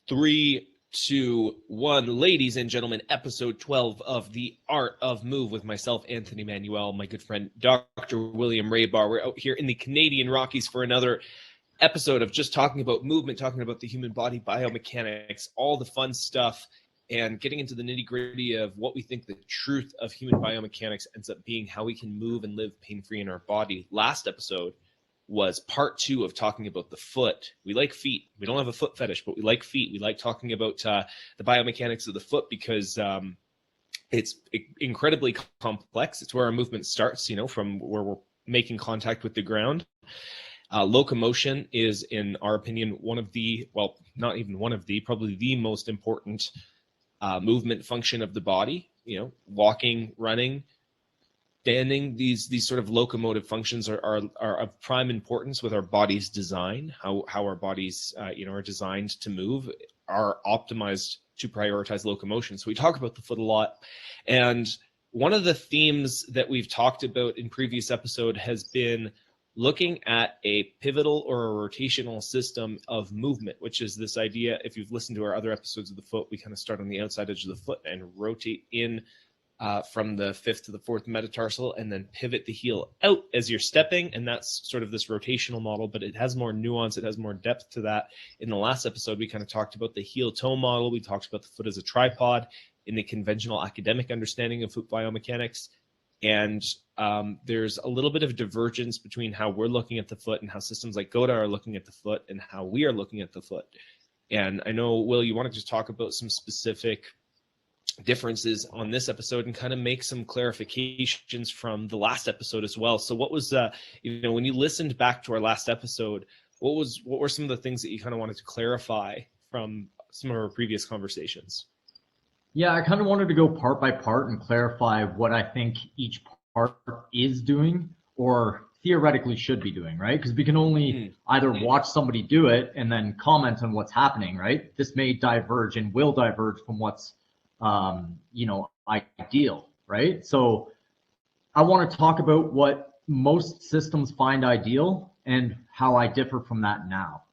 3, 2, 1. Ladies and gentlemen, episode 12 of The Art of Move with myself, Anthony Manuel, my good friend, Dr. William Raybar. We're out here in the Canadian Rockies for another episode of just talking about movement, talking about the human body, biomechanics, all the fun stuff, and getting into the nitty-gritty of what we think the truth of human biomechanics ends up being, how we can move and live pain-free in our body. Last episode was part 2 of talking about the foot. We like feet. We don't have a foot fetish, but we like feet. We like talking about the biomechanics of the foot because it's incredibly complex. It's where our movement starts, from where we're making contact with the ground. Locomotion is, in our opinion, one of the, well, not even one of the, probably the most important movement function of the body. Walking, running, standing, these sort of locomotive functions are of prime importance with our body's design. How our bodies are designed to move, are optimized to prioritize locomotion. So we talk about the foot a lot, and one of the themes that we've talked about in previous episode has been looking at a pivotal or a rotational system of movement, which is this idea. If you've listened to our other episodes of the foot, we kind of start on the outside edge of the foot and rotate in from the 5th to the 4th metatarsal, and then pivot the heel out as you're stepping. And that's sort of this rotational model, but it has more nuance. It has more depth to that. In the last episode, we kind of talked about the heel toe model. We talked about the foot as a tripod in the conventional academic understanding of foot biomechanics. And there's a little bit of divergence between how we're looking at the foot and how systems like GOTA are looking at the foot and how we are looking at the foot. And I know, Will, you want to just talk about some specific differences on this episode and kind of make some clarifications from the last episode as well. So what was, when you listened back to our last episode, what were some of the things that you kind of wanted to clarify from some of our previous conversations? Yeah, I kind of wanted to go part by part and clarify what I think each part is doing or theoretically should be doing, right? Because we can only either watch somebody do it and then comment on what's happening, right? This may diverge and will diverge from what's, ideal, right? So I want to talk about what most systems find ideal and how I differ from that now.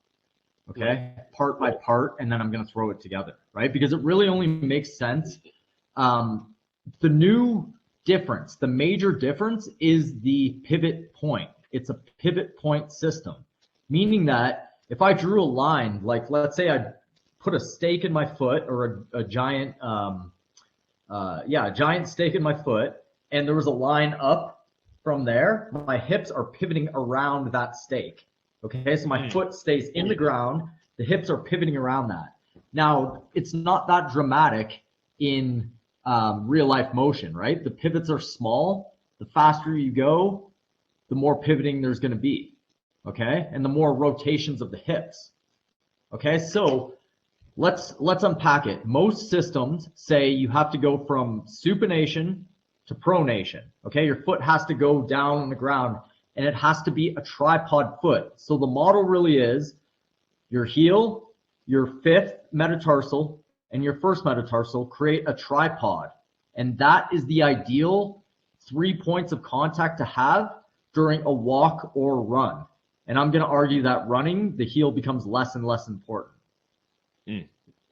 Okay, part by part, and then I'm going to throw it together, right? Because it really only makes sense. The major difference is the pivot point. It's a pivot point system, meaning that if I drew a line, like let's say I put a stake in my foot or a giant, giant stake in my foot, and there was a line up from there, my hips are pivoting around that stake. Okay, so my foot stays in the ground, the hips are pivoting around that. Now, it's not that dramatic in real life motion, right? The pivots are small. The faster you go, the more pivoting there's going to be, okay? And the more rotations of the hips. Okay, so let's unpack it. Most systems say you have to go from supination to pronation, okay? Your foot has to go down on the ground, and it has to be a tripod foot. So the model really is your heel, your 5th metatarsal, and your 1st metatarsal create a tripod. And that is the ideal 3 points of contact to have during a walk or run. And I'm going to argue that running, the heel becomes less and less important.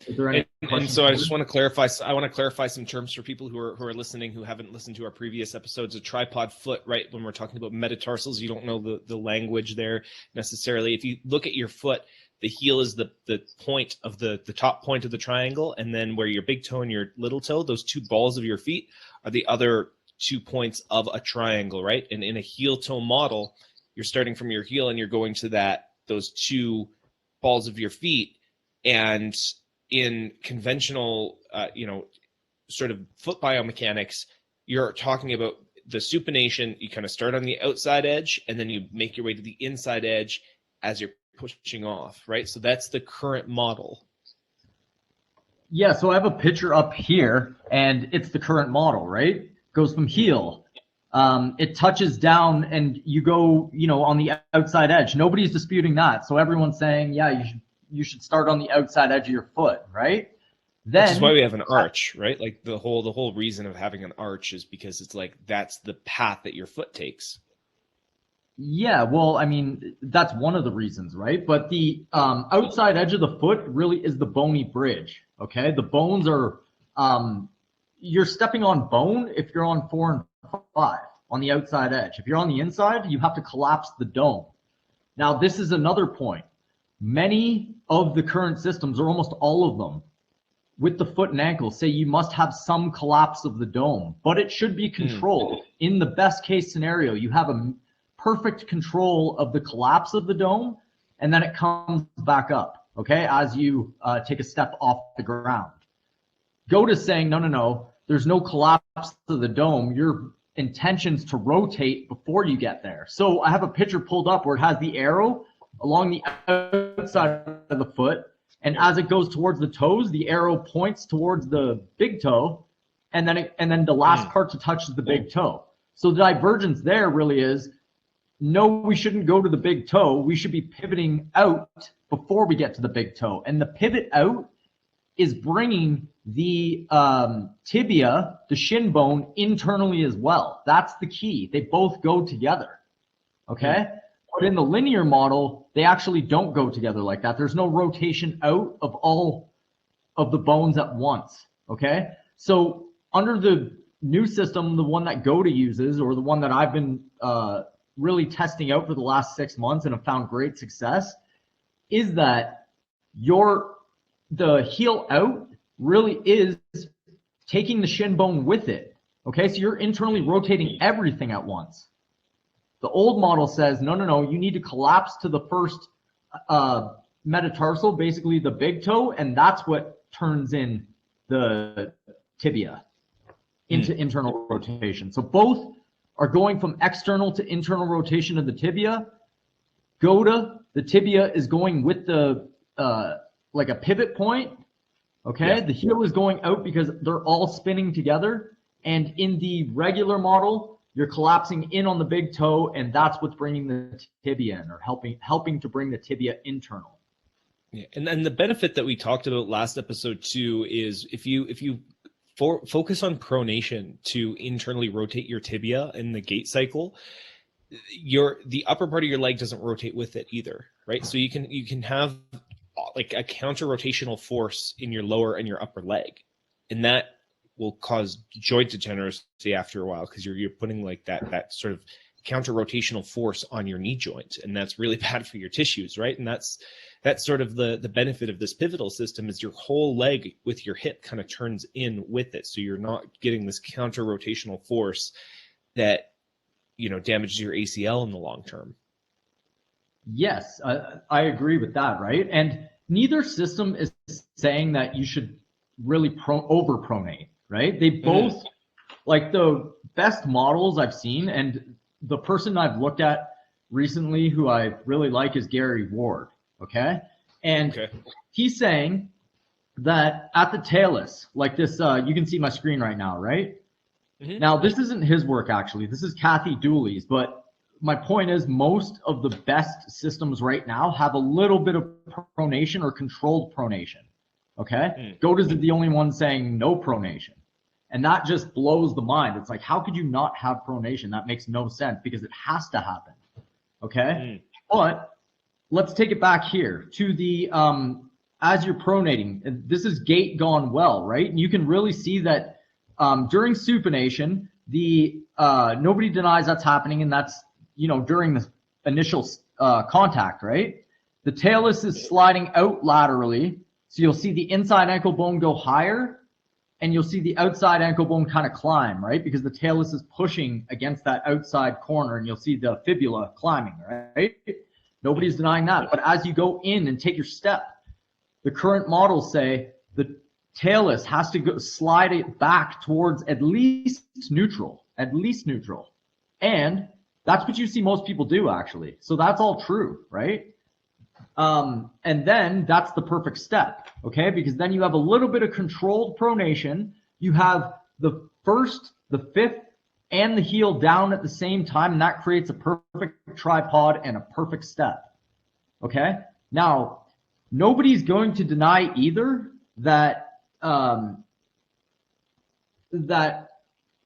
Is there any and so I just want to clarify. I want to clarify some terms for people who are listening who haven't listened to our previous episodes. A tripod foot, right? When we're talking about metatarsals, you don't know the language there necessarily. If you look at your foot, the heel is the point of the top point of the triangle, and then where your big toe and your little toe, those 2 balls of your feet, are the other 2 points of a triangle, right? And in a heel toe model, you're starting from your heel and you're going to those 2 balls of your feet. And in conventional, sort of foot biomechanics, you're talking about the supination. You kind of start on the outside edge, and then you make your way to the inside edge as you're pushing off, right? So that's the current model. Yeah, so I have a picture up here, and it's the current model, right? Goes from heel. It touches down, and you go, on the outside edge. Nobody's disputing that. So everyone's saying, yeah, you should start on the outside edge of your foot, right? Then, which is why we have an arch, right? Like the whole reason of having an arch is because it's like that's the path that your foot takes. Yeah, well, I mean, that's one of the reasons, right? But the outside edge of the foot really is the bony bridge, okay? The bones are, you're stepping on bone if you're on 4 and 5 on the outside edge. If you're on the inside, you have to collapse the dome. Now, this is another point. Many of the current systems, or almost all of them, with the foot and ankle, say you must have some collapse of the dome, but it should be controlled. In the best case scenario, you have a perfect control of the collapse of the dome, and then it comes back up, okay, as you take a step off the ground. Goda's saying, no, there's no collapse of the dome. Your intention's to rotate before you get there. So I have a picture pulled up where it has the arrow along the outside of the foot, and as it goes towards the toes, the arrow points towards the big toe, and then the last part to touch is the big toe. So the divergence there really is, no, we shouldn't go to the big toe. We should be pivoting out before we get to the big toe. And the pivot out is bringing the tibia, the shin bone, internally as well. That's the key. They both go together, okay? But in the linear model, they actually don't go together like that. There's no rotation out of all of the bones at once, okay? So under the new system, the one that Goda uses, or the one that I've been really testing out for the last 6 months and have found great success, is that the heel out really is taking the shin bone with it, okay? So you're internally rotating everything at once. The old model says, no, you need to collapse to the first metatarsal, basically the big toe, and that's what turns in the tibia into internal rotation. So both are going from external to internal rotation of the tibia. Goda, the tibia is going with the, like a pivot point, okay? Yeah. The heel is going out because they're all spinning together. And in the regular model, you're collapsing in on the big toe, and that's what's bringing the tibia in, or helping to bring the tibia internal. Yeah, and then the benefit that we talked about last episode too is if you focus on pronation to internally rotate your tibia in the gait cycle, the upper part of your leg doesn't rotate with it either, right? So you can have like a counter rotational force in your lower and your upper leg, and that will cause joint degeneracy after a while, because you're putting like that sort of counter rotational force on your knee joint, and that's really bad for your tissues, right? And that's sort of the benefit of this pivotal system, is your whole leg with your hip kind of turns in with it, so you're not getting this counter rotational force that damages your ACL in the long term. Yes, I agree with that, right? And neither system is saying that you should really over-pronate, right? They both, like the best models I've seen, and the person I've looked at recently who I really like is Gary Ward, okay? And he's saying that at the talus, like this, you can see my screen right now, right? Now, this isn't his work, actually. This is Kathy Dooley's, but my point is most of the best systems right now have a little bit of pronation or controlled pronation, okay? Goda's is the only one saying no pronation. And that just blows the mind. It's like, how could you not have pronation? That makes no sense, because it has to happen, okay? But let's take it back here to the, as you're pronating, and this is gait gone well, right? And you can really see that during supination, nobody denies that's happening, and that's, during the initial contact, right? The talus is sliding out laterally, so you'll see the inside ankle bone go higher, and you'll see the outside ankle bone kind of climb, right? Because the talus is pushing against that outside corner, and you'll see the fibula climbing, right? Nobody's denying that. But as you go in and take your step, the current models say the talus has to slide it back towards at least neutral. And that's what you see most people do, actually. So that's all true, right? And then that's the perfect step, okay? Because then you have a little bit of controlled pronation. You have the first, the fifth, and the heel down at the same time, and that creates a perfect tripod and a perfect step, okay? Now, nobody's going to deny either that that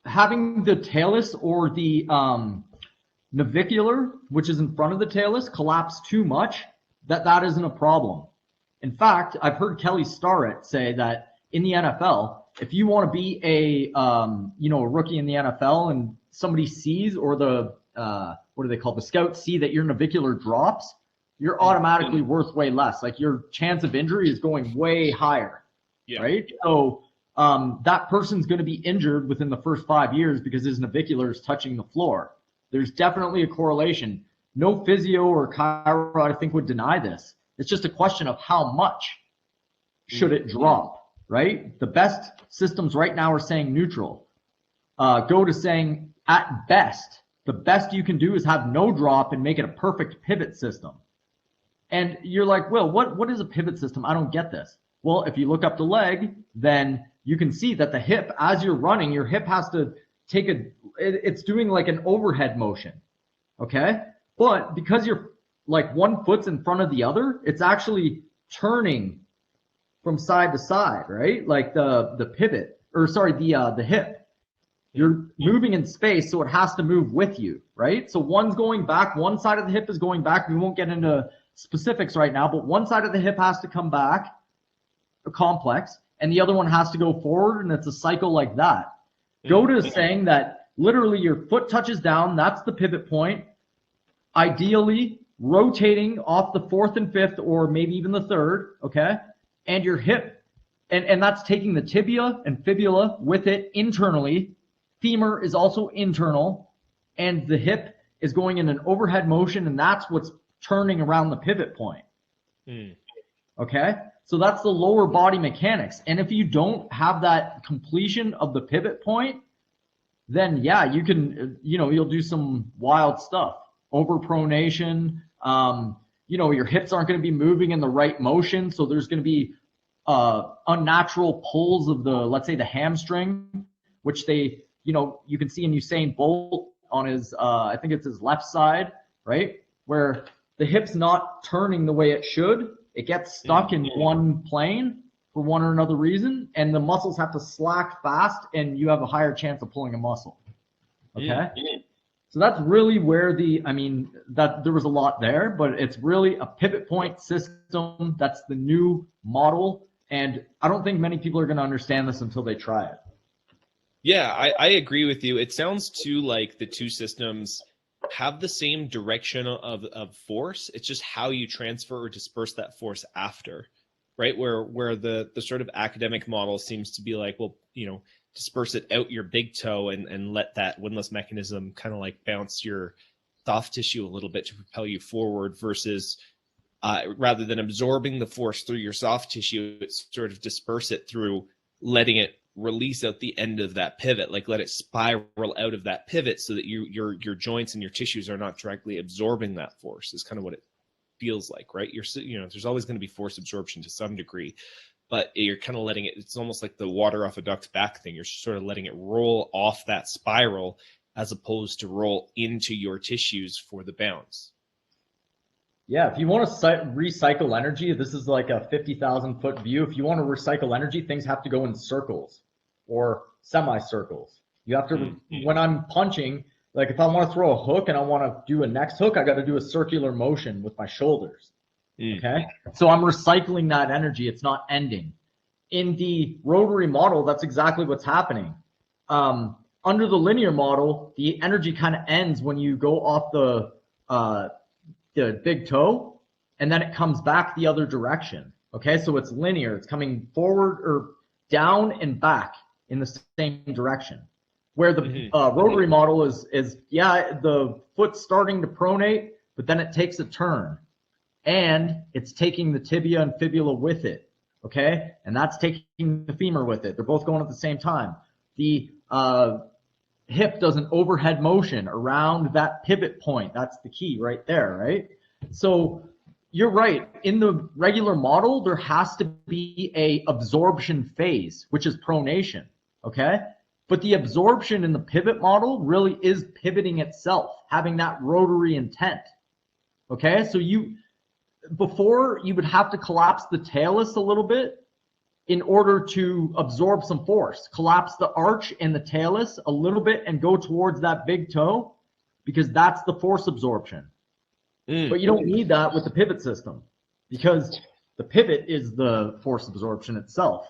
having the talus or the navicular, which is in front of the talus, collapse too much, that isn't a problem. In fact, I've heard Kelly Starrett say that in the NFL, if you want to be a rookie in the NFL and somebody sees, or the what do they call, the scouts see that your navicular drops, you're automatically worth way less. Like your chance of injury is going way higher, right? So that person's going to be injured within the first 5 years because his navicular is touching the floor. There's definitely a correlation. No physio or chiro, I think, would deny this. It's just a question of how much should it drop, right? The best systems right now are saying neutral. Go to saying at best, the best you can do is have no drop and make it a perfect pivot system. And you're like, well, what is a pivot system? I don't get this. Well, if you look up the leg, then you can see that the hip, as you're running, your hip has to take it's doing like an overhead motion, okay? But because you're like one foot's in front of the other, it's actually turning from side to side, right? Like the pivot, or sorry, the hip. You're moving in space, so it has to move with you, right? So one's going back, one side of the hip is going back. We won't get into specifics right now, but one side of the hip has to come back, a complex, and the other one has to go forward, and it's a cycle like that. Go to saying that literally your foot touches down, that's the pivot point, ideally rotating off the fourth and fifth, or maybe even the third, okay? And your hip, and that's taking the tibia and fibula with it internally. Femur is also internal, and the hip is going in an overhead motion, and that's what's turning around the pivot point. Okay? So that's the lower body mechanics. And if you don't have that completion of the pivot point, then yeah, you can, you'll do some wild stuff. Over pronation, your hips aren't going to be moving in the right motion, so there's going to be unnatural pulls of let's say the hamstring, which they, you can see in Usain Bolt on his, I think it's his left side, right? Where the hip's not turning the way it should. It gets stuck in one plane for one or another reason, and the muscles have to slack fast, and you have a higher chance of pulling a muscle. Okay? So that's really where that there was a lot there, but it's really a pivot point system. That's the new model, and I don't think many people are going to understand this until they try it. Yeah, I agree with you. It sounds too like the two systems have the same direction of force. It's just how you transfer or disperse that force after, right? Where the sort of academic model seems to be like, well, disperse it out your big toe and let that windless mechanism kind of like bounce your soft tissue a little bit to propel you forward, versus rather than absorbing the force through your soft tissue, it's sort of disperse it through letting it release out the end of that pivot, like let it spiral out of that pivot so that your joints and your tissues are not directly absorbing that force, is kind of what it feels like, right? There's always going to be force absorption to some degree, but you're kind of letting it's almost like the water off a duck's back thing. You're sort of letting it roll off that spiral as opposed to roll into your tissues for the bounce. Yeah, if you want to recycle energy, this is like a 50,000 foot view. If you want to recycle energy, things have to go in circles or semicircles. You have to, when I'm punching, like if I want to throw a hook and I want to do a next hook, I got to do a circular motion with my shoulders. Okay? So I'm recycling that energy. It's not ending. In the rotary model, that's exactly what's happening. Under the linear model, the energy kind of ends when you go off the big toe, and then it comes back the other direction. Okay, so it's linear. It's coming forward or down and back in the same direction. Where the rotary model is the foot's starting to pronate, but then it takes a turn, and it's taking the tibia and fibula with it. Okay, and that's taking the femur with it. They're both going at the same time. The hip does an overhead motion around that pivot point. That's the key right there, right? So you're right. In the regular model, there has to be a absorption phase, which is pronation, okay? But the absorption in the pivot model really is pivoting itself, having that rotary intent, okay? So before you would have to collapse the talus a little bit in order to absorb some force, collapse the arch and the talus a little bit and go towards that big toe. because that's the force absorption. But you don't need that with the pivot system because the pivot is the force absorption itself.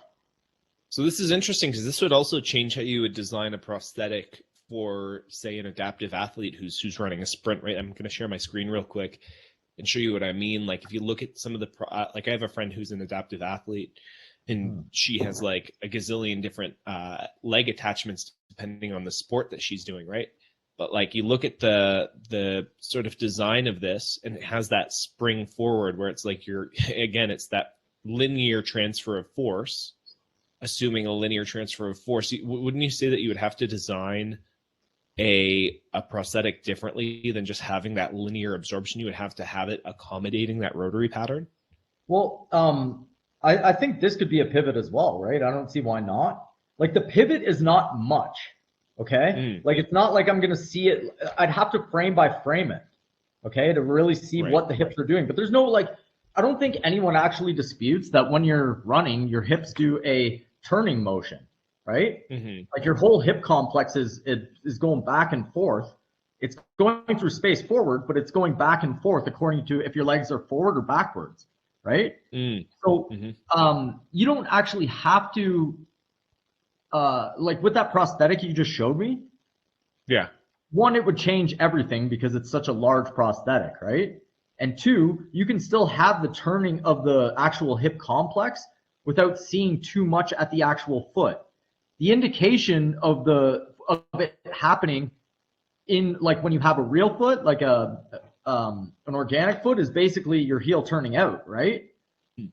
So this is interesting because this would also change how you would design a prosthetic for, say, an adaptive athlete who's running a sprint, right? I'm going to share my screen real quick and show you what I mean. Like if you look at some of the, like I have a friend who's an adaptive athlete and she has like a gazillion different leg attachments depending on the sport that she's doing, right? But like you look at the sort of design of this and it has that spring forward where it's like again, it's that linear transfer of force, assuming a linear transfer of force. Wouldn't you say that you would have to design a prosthetic differently than just having that linear absorption? You would have to have it accommodating that rotary pattern? Well, I think this could be a pivot as well, right? I don't see why not. Like the pivot is not much, okay? Like it's not like I'm going to see it. I'd have to frame by frame it, okay, to really see what the hips are doing. But there's no like, I don't think anyone actually disputes that when you're running, your hips do a turning motion, right? Like your whole hip complex is going back and forth. It's going through space forward, but it's going back and forth according to if your legs are forward or backwards, right? So you don't actually have to, like with that prosthetic you just showed me. Yeah. One, it would change everything because it's such a large prosthetic, right? And two, you can still have the turning of the actual hip complex without seeing too much at the actual foot. The indication of it happening in like when you have a real foot, like an organic foot, is basically your heel turning out, right?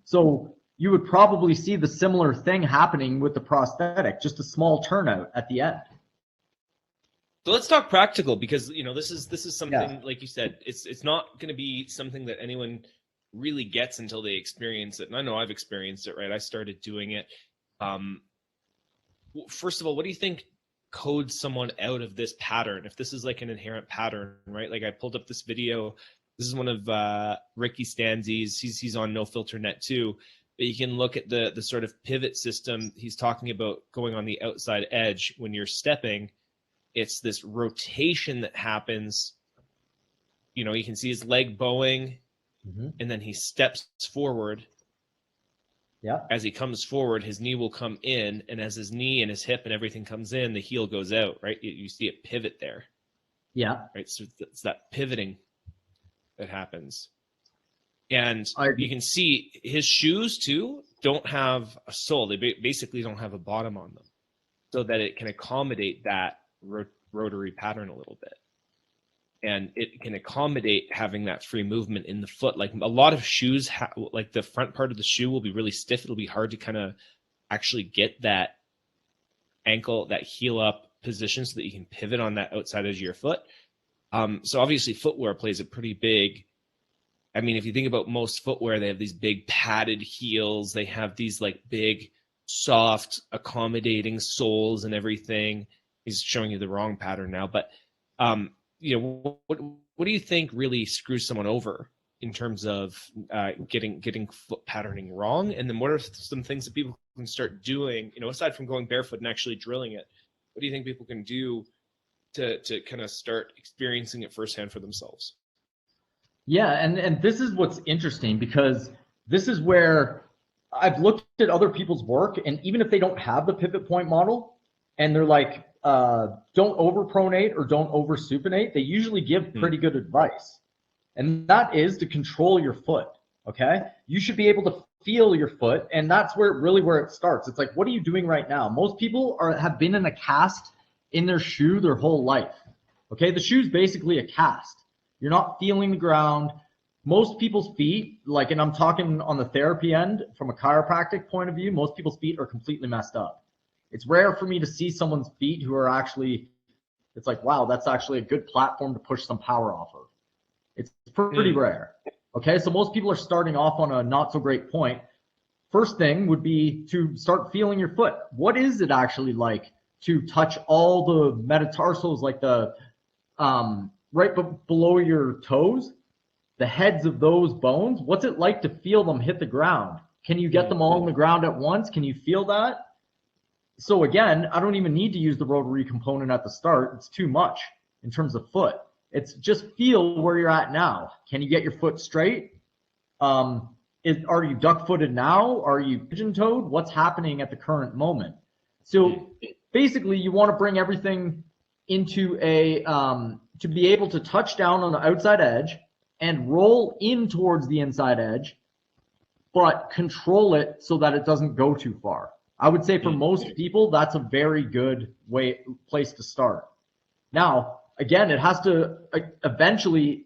So you would probably see the similar thing happening with the prosthetic, just a small turnout at the end. So let's talk practical because this is something like you said, it's not going to be something that anyone really gets until they experience it. And I know I've experienced it, right? I started doing it. First of all, what do you think codes someone out of this pattern? If this is like an inherent pattern, right? Like I pulled up this video. This is one of Ricky Stanzi's. He's on No Filter Net too. But you can look at the sort of pivot system. He's talking about going on the outside edge when you're stepping. It's this rotation that happens. You can see his leg bowing, and then he steps forward. Yeah. As he comes forward, his knee will come in, and as his knee and his hip and everything comes in, the heel goes out, right? You see it pivot there. Yeah. Right. So it's that pivoting that happens. And you can see his shoes too don't have a sole. They basically don't have a bottom on them, so that it can accommodate that rotary pattern a little bit. And it can accommodate having that free movement in the foot. Like a lot of shoes, like the front part of the shoe will be really stiff. It'll be hard to kind of actually get that ankle, that heel up position so that you can pivot on that outside edge of your foot. So obviously footwear plays a pretty big, I mean, if you think about most footwear, they have these big padded heels. They have these like big, soft, accommodating soles and everything. He's showing you the wrong pattern now, but what do you think really screws someone over in terms of getting foot patterning wrong? And then what are some things that people can start doing, aside from going barefoot and actually drilling it? What do you think people can do to kind of start experiencing it firsthand for themselves? Yeah, and this is what's interesting because this is where I've looked at other people's work, and even if they don't have the pivot point model and they're like, don't overpronate or don't over supinate, they usually give pretty good advice. And that is to control your foot. Okay. You should be able to feel your foot. And that's where it starts. It's like, what are you doing right now? Most people have been in a cast in their shoe their whole life. Okay. The shoe's basically a cast. You're not feeling the ground. Most people's feet, and I'm talking on the therapy end from a chiropractic point of view, most people's feet are completely messed up. It's rare for me to see someone's feet who are actually, it's like, wow, that's actually a good platform to push some power off of. It's pretty rare. Okay, so most people are starting off on a not so great point. First thing would be to start feeling your foot. What is it actually like to touch all the metatarsals, like the right below your toes, the heads of those bones? What's it like to feel them hit the ground? Can you get them all on the ground at once? Can you feel that? So again, I don't even need to use the rotary component at the start. It's too much in terms of foot. It's just feel where you're at now. Can you get your foot straight? Are you duck-footed now? Are you pigeon-toed? What's happening at the current moment? So basically, you want to bring everything into to be able to touch down on the outside edge and roll in towards the inside edge, but control it so that it doesn't go too far. I would say for most people, that's a very good place to start. Now, again, it has to eventually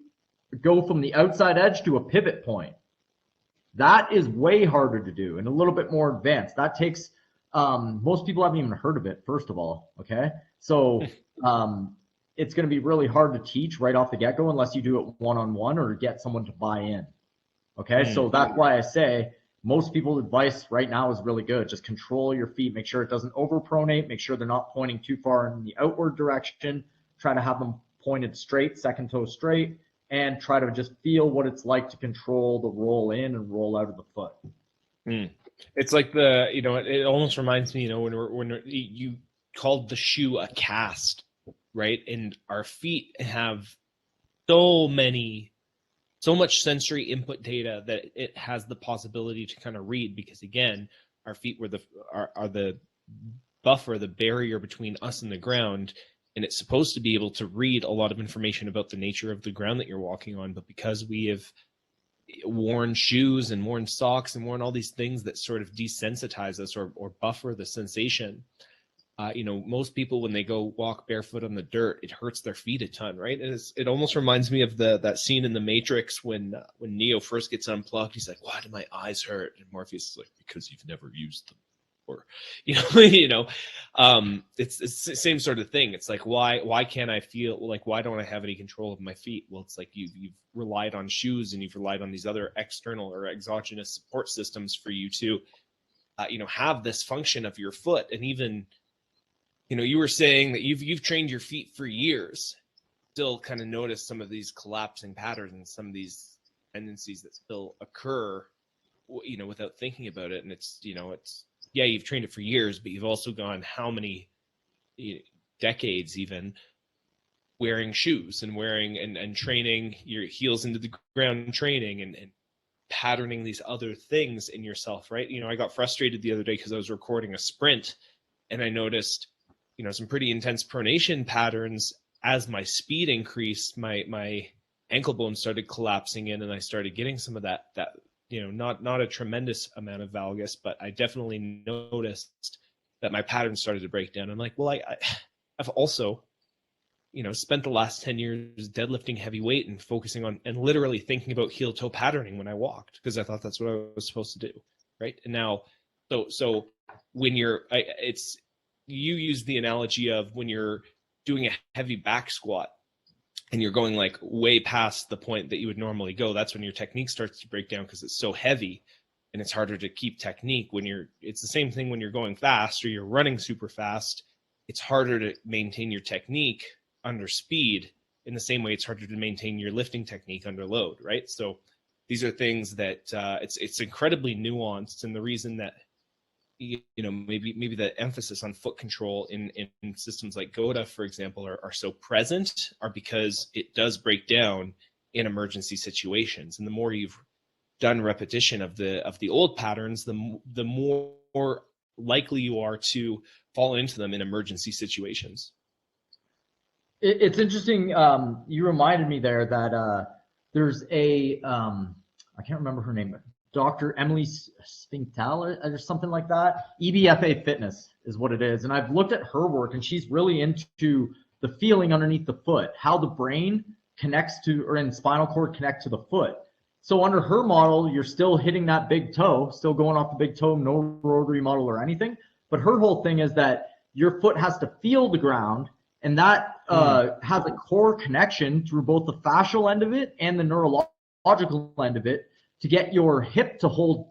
go from the outside edge to a pivot point. That is way harder to do and a little bit more advanced. That takes, most people haven't even heard of it, first of all, okay? So it's going to be really hard to teach right off the get-go unless you do it one-on-one or get someone to buy in, okay? So that's why I say most people's advice right now is really good. Just control your feet, make sure it doesn't over-pronate, make sure they're not pointing too far in the outward direction, try to have them pointed straight, second toe straight, and try to just feel what it's like to control the roll in and roll out of the foot. It's like it almost reminds me, when you called the shoe a cast, right? And our feet have so much sensory input data that it has the possibility to kind of read, because again, our feet are the buffer, the barrier between us and the ground. And it's supposed to be able to read a lot of information about the nature of the ground that you're walking on. But because we have worn shoes and worn socks and worn all these things that sort of desensitize us or buffer the sensation, most people, when they go walk barefoot on the dirt, it hurts their feet a ton, right? And it almost reminds me of that scene in The Matrix when Neo first gets unplugged. He's like, "Why do my eyes hurt?" And Morpheus is like, "Because you've never used them." Or, it's the same sort of thing. It's like, why can't I feel like, why don't I have any control of my feet? Well, it's like you've relied on shoes and you've relied on these other external or exogenous support systems for you to, have this function of your foot. And even, you were saying that you've trained your feet for years, still kind of notice some of these collapsing patterns and some of these tendencies that still occur, without thinking about it. And it's, yeah, you've trained it for years, but you've also gone how many decades even wearing shoes and wearing and training your heels into the ground, training and patterning these other things in yourself, right? I got frustrated the other day because I was recording a sprint and I noticed, some pretty intense pronation patterns. As my speed increased, my ankle bone started collapsing in and I started getting some of that not a tremendous amount of valgus, but I definitely noticed that my pattern started to break down. I'm like, well, I've also, spent the last 10 years deadlifting heavy weight and focusing on and literally thinking about heel toe patterning when I walked, because I thought that's what I was supposed to do, right? And now, so when you use the analogy of when you're doing a heavy back squat, and you're going like way past the point that you would normally go, that's when your technique starts to break down because it's so heavy and it's harder to keep technique. It's the same thing when you're going fast or you're running super fast. It's harder to maintain your technique under speed. In the same way, it's harder to maintain your lifting technique under load, right? So these are things that it's incredibly nuanced, and the reason that maybe the emphasis on foot control in systems like GOTA, for example, are so present are because it does break down in emergency situations. And the more you've done repetition of the old patterns, the more likely you are to fall into them in emergency situations. It's interesting. You reminded me there that there's I can't remember her name, Dr. Emily Spintal or something like that. EBFA Fitness is what it is. And I've looked at her work, and she's really into the feeling underneath the foot, how the brain connects to, or in spinal cord connect to the foot. So under her model, you're still hitting that big toe, still going off the big toe, no rotary model or anything. But her whole thing is that your foot has to feel the ground, and that has a core connection through both the fascial end of it and the neurological end of it, to get your hip to hold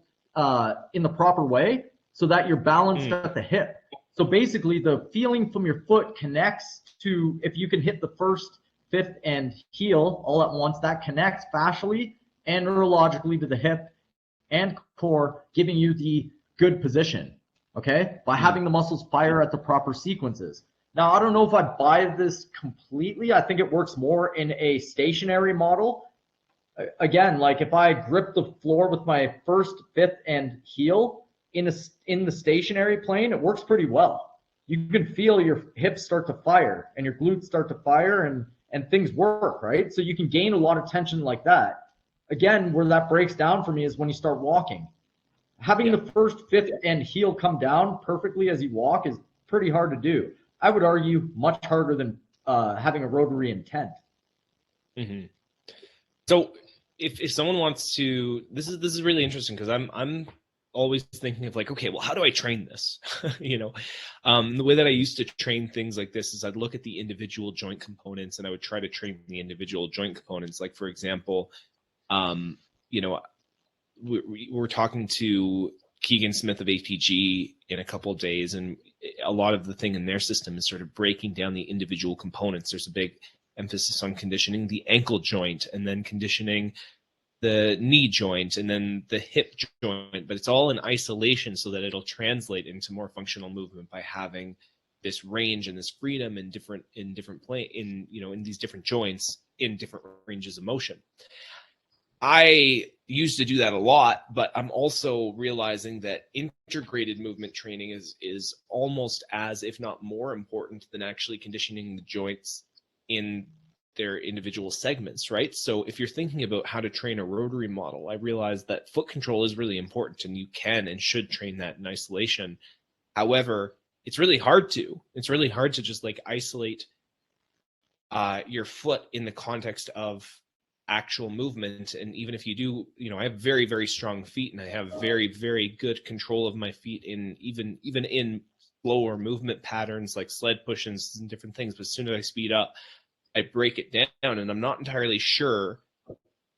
in the proper way so that you're balanced at the hip. So basically the feeling from your foot connects to, if you can hit the first, fifth, and heel all at once, that connects fascially and neurologically to the hip and core, giving you the good position, okay? By having the muscles fire at the proper sequences. Now, I don't know if I buy this completely. I think it works more in a stationary model. Again, like if I grip the floor with my first, fifth, and heel in the stationary plane, it works pretty well. You can feel your hips start to fire and your glutes start to fire, and things work, right? So you can gain a lot of tension like that. Again, where that breaks down for me is when you start walking. Having the first, fifth, and heel come down perfectly as you walk is pretty hard to do. I would argue much harder than having a rotary intent. Mm-hmm. So if someone wants to, this is really interesting because I'm always thinking of like, okay, well, how do I train this? The way that I used to train things like this is I'd look at the individual joint components and I would try to train the individual joint components. Like, for example, we're talking to Keegan Smith of APG in a couple of days, and a lot of the thing in their system is sort of breaking down the individual components. There's a big emphasis on conditioning the ankle joint and then conditioning the knee joint and then the hip joint, but it's all in isolation so that it'll translate into more functional movement by having this range and this freedom in different in these different joints in different ranges of motion. I used to do that a lot, but I'm also realizing that integrated movement training is almost as, if not more important than actually conditioning the joints in their individual segments, right? So if you're thinking about how to train a rotary model, I realize that foot control is really important and you can and should train that in isolation. However, it's really hard to. It's really hard to just like isolate your foot in the context of actual movement. And even if you do, I have very, very strong feet and I have very, very good control of my feet in even in slower movement patterns like sled push-ins and different things. But as soon as I speed up, I break it down, and I'm not entirely sure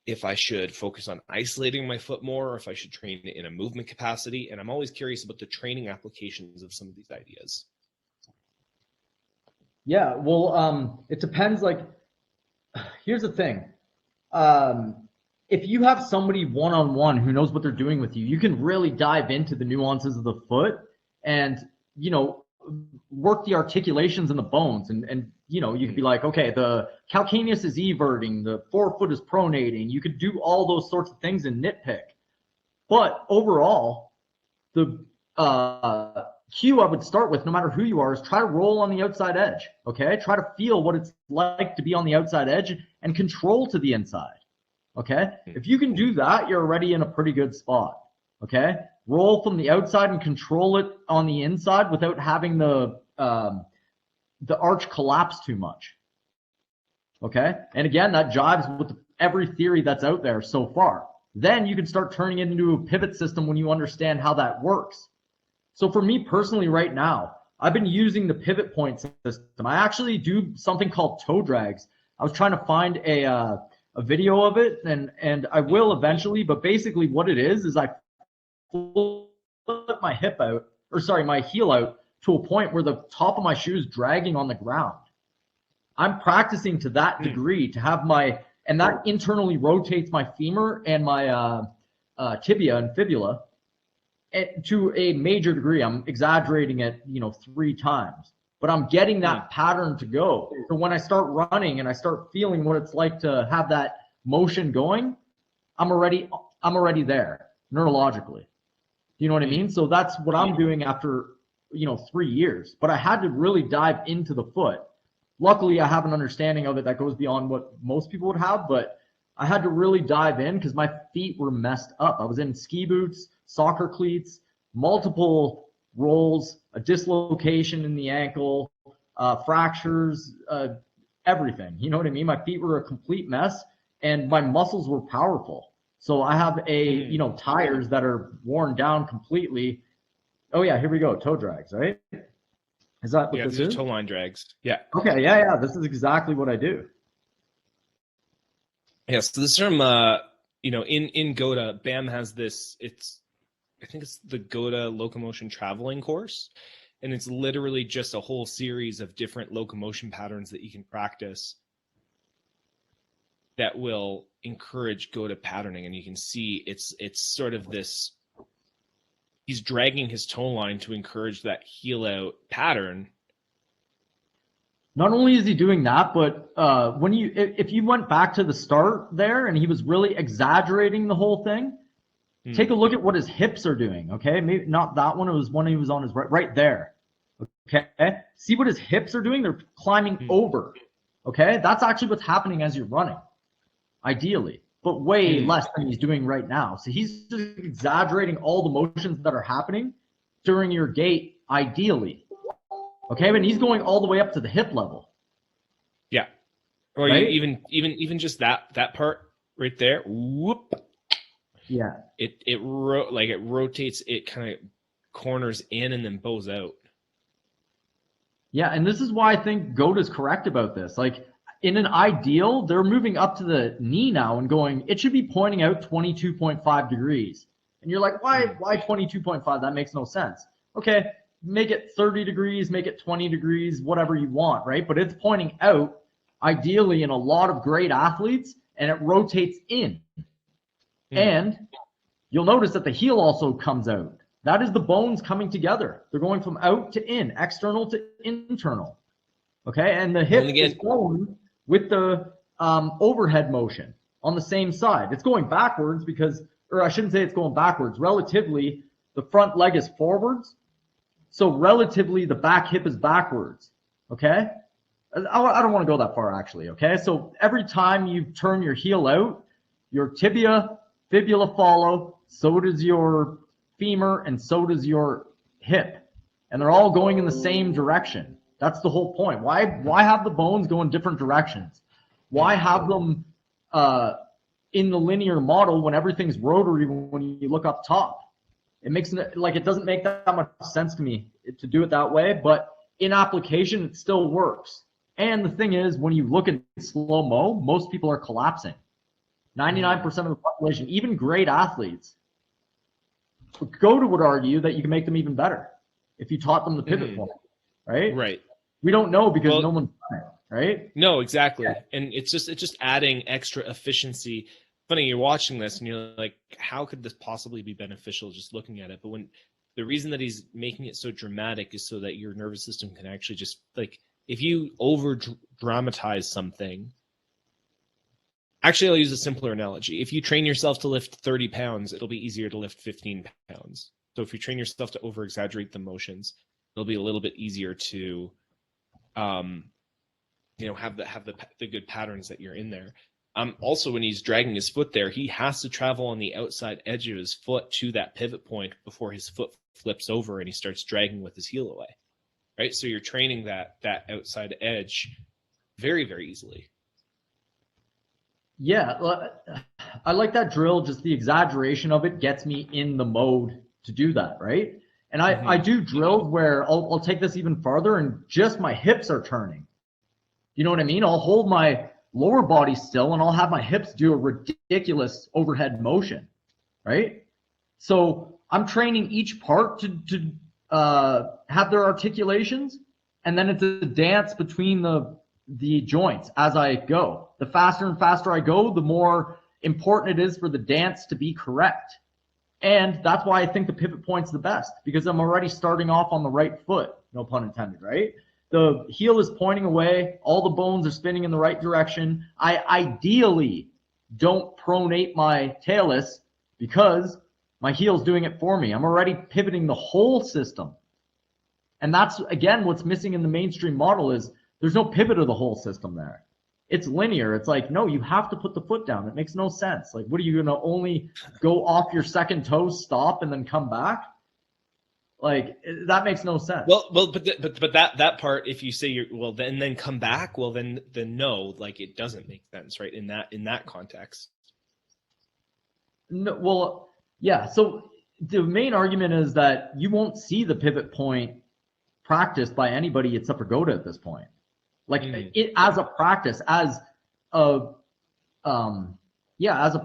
if I should focus on isolating my foot more or if I should train in a movement capacity. And I'm always curious about the training applications of some of these ideas. Yeah, well, it depends. Like, here's the thing. If you have somebody one-on-one who knows what they're doing with you, you can really dive into the nuances of the foot and, work the articulations and the bones. And you could be like, okay, the calcaneus is everting, the forefoot is pronating. You could do all those sorts of things and nitpick. But overall, the cue I would start with, no matter who you are, is try to roll on the outside edge, okay? Try to feel what it's like to be on the outside edge and control to the inside, okay? If you can do that, you're already in a pretty good spot, okay? Roll from the outside and control it on the inside without having the arch collapse too much, okay? And again, that jives with every theory that's out there so far. Then you can start turning it into a pivot system when you understand how that works. So for me personally right now, I've been using the pivot point system. I actually do something called toe drags. I was trying to find a video of it, and I will eventually, but basically what it is I flip my my heel out to a point where the top of my shoe is dragging on the ground. I'm practicing to that degree to have and that internally rotates my femur and my tibia and fibula to a major degree. I'm exaggerating it, 3 times, but I'm getting that pattern to go. So when I start running and I start feeling what it's like to have that motion going, I'm already there neurologically. You know what I mean? So that's what I'm doing after, 3 years, but I had to really dive into the foot. Luckily, I have an understanding of it that goes beyond what most people would have, but I had to really dive in because my feet were messed up. I was in ski boots, soccer cleats, multiple rolls, a dislocation in the ankle, fractures, everything. You know what I mean? My feet were a complete mess and my muscles were powerful. So I have tires that are worn down completely. Oh yeah, here we go. Toe drags, right? Is that what this is? Toe line drags. Yeah. Okay, yeah. This is exactly what I do. Yeah, so this term, in GOTA, BAM has this, I think it's the GOTA locomotion traveling course. And it's literally just a whole series of different locomotion patterns that you can practice that will encourage GOTA patterning. And you can see it's sort of this, he's dragging his toe line to encourage that heel out pattern. Not only is he doing that, but if you went back to the start there and he was really exaggerating the whole thing, take a look at what his hips are doing, okay? Maybe not that one. It was one he was on his right there, okay? See what his hips are doing? They're climbing over, okay? That's actually what's happening as you're running, ideally, but way less than he's doing right now. So he's just exaggerating all the motions that are happening during your gait, ideally. Okay, but he's going all the way up to the hip level. Yeah. Or right? even just that part right there. Whoop. Yeah. It rotates, it kind of corners in and then bows out. Yeah, and this is why I think Goat is correct about this. Like in an ideal, they're moving up to the knee now and going, it should be pointing out 22.5 degrees. And you're like, why 22.5? That makes no sense. Okay. Make it 30 degrees, make it 20 degrees, whatever you want, right? But it's pointing out, ideally, in a lot of great athletes, and it rotates in. And you'll notice that the heel also comes out. That is the bones coming together. They're going from out to in, external to internal. Okay, and the hip is going with the overhead motion on the same side. It's going backwards because, or I shouldn't say it's going backwards. Relatively, the front leg is forwards. So relatively, the back hip is backwards, okay? I don't want to go that far, actually, okay? So every time you turn your heel out, your tibia, fibula follow, so does your femur, and so does your hip. And they're all going in the same direction. That's the whole point. Why have the bones go in different directions? Why have them in the linear model when everything's rotary when you look up top? It doesn't make that much sense to me to do it that way, but in application, it still works. And the thing is, when you look at slow-mo, most people are collapsing. 99% of the population, even great athletes, would argue that you can make them even better if you taught them the pivot point, right? Right. We don't know because no one's done it, right? No, exactly. Yeah. And it's just adding extra efficiency. Funny, you're watching this and you're like, how could this possibly be beneficial just looking at it? But when the reason that he's making it so dramatic is so that your nervous system can actually just, like, if you over dramatize something, actually, I'll use a simpler analogy. If you train yourself to lift 30 pounds, it'll be easier to lift 15 pounds. So if you train yourself to over exaggerate the motions, it'll be a little bit easier to, have the good patterns that you're in there. Also, when he's dragging his foot there, he has to travel on the outside edge of his foot to that pivot point before his foot flips over and he starts dragging with his heel away, right? So you're training that outside edge very, very easily. Yeah, I like that drill. Just the exaggeration of it gets me in the mode to do that, right? And I do drills where I'll take this even farther and just my hips are turning. You know what I mean? I'll hold my lower body still and I'll have my hips do a ridiculous overhead motion, right? So I'm training each part to have their articulations, and then it's a dance between the joints as I go. The faster and faster I go, the more important it is for the dance to be correct. And that's why I think the pivot point's the best, because I'm already starting off on the right foot, no pun intended, right? The heel is pointing away. All the bones are spinning in the right direction. I ideally don't pronate my talus because my heel's doing it for me. I'm already pivoting the whole system. And that's, again, what's missing in the mainstream model is there's no pivot of the whole system there. It's linear. It's like, no, you have to put the foot down. It makes no sense. Like, what are you going to only go off your second toe, stop, and then come back? Like, that makes no sense. Well, but that part, if you say then come back, well, then no, like, it doesn't make sense, right? In that context. No, well, yeah. So the main argument is that you won't see the pivot point practiced by anybody except for Goda at this point. Like it as a practice, as a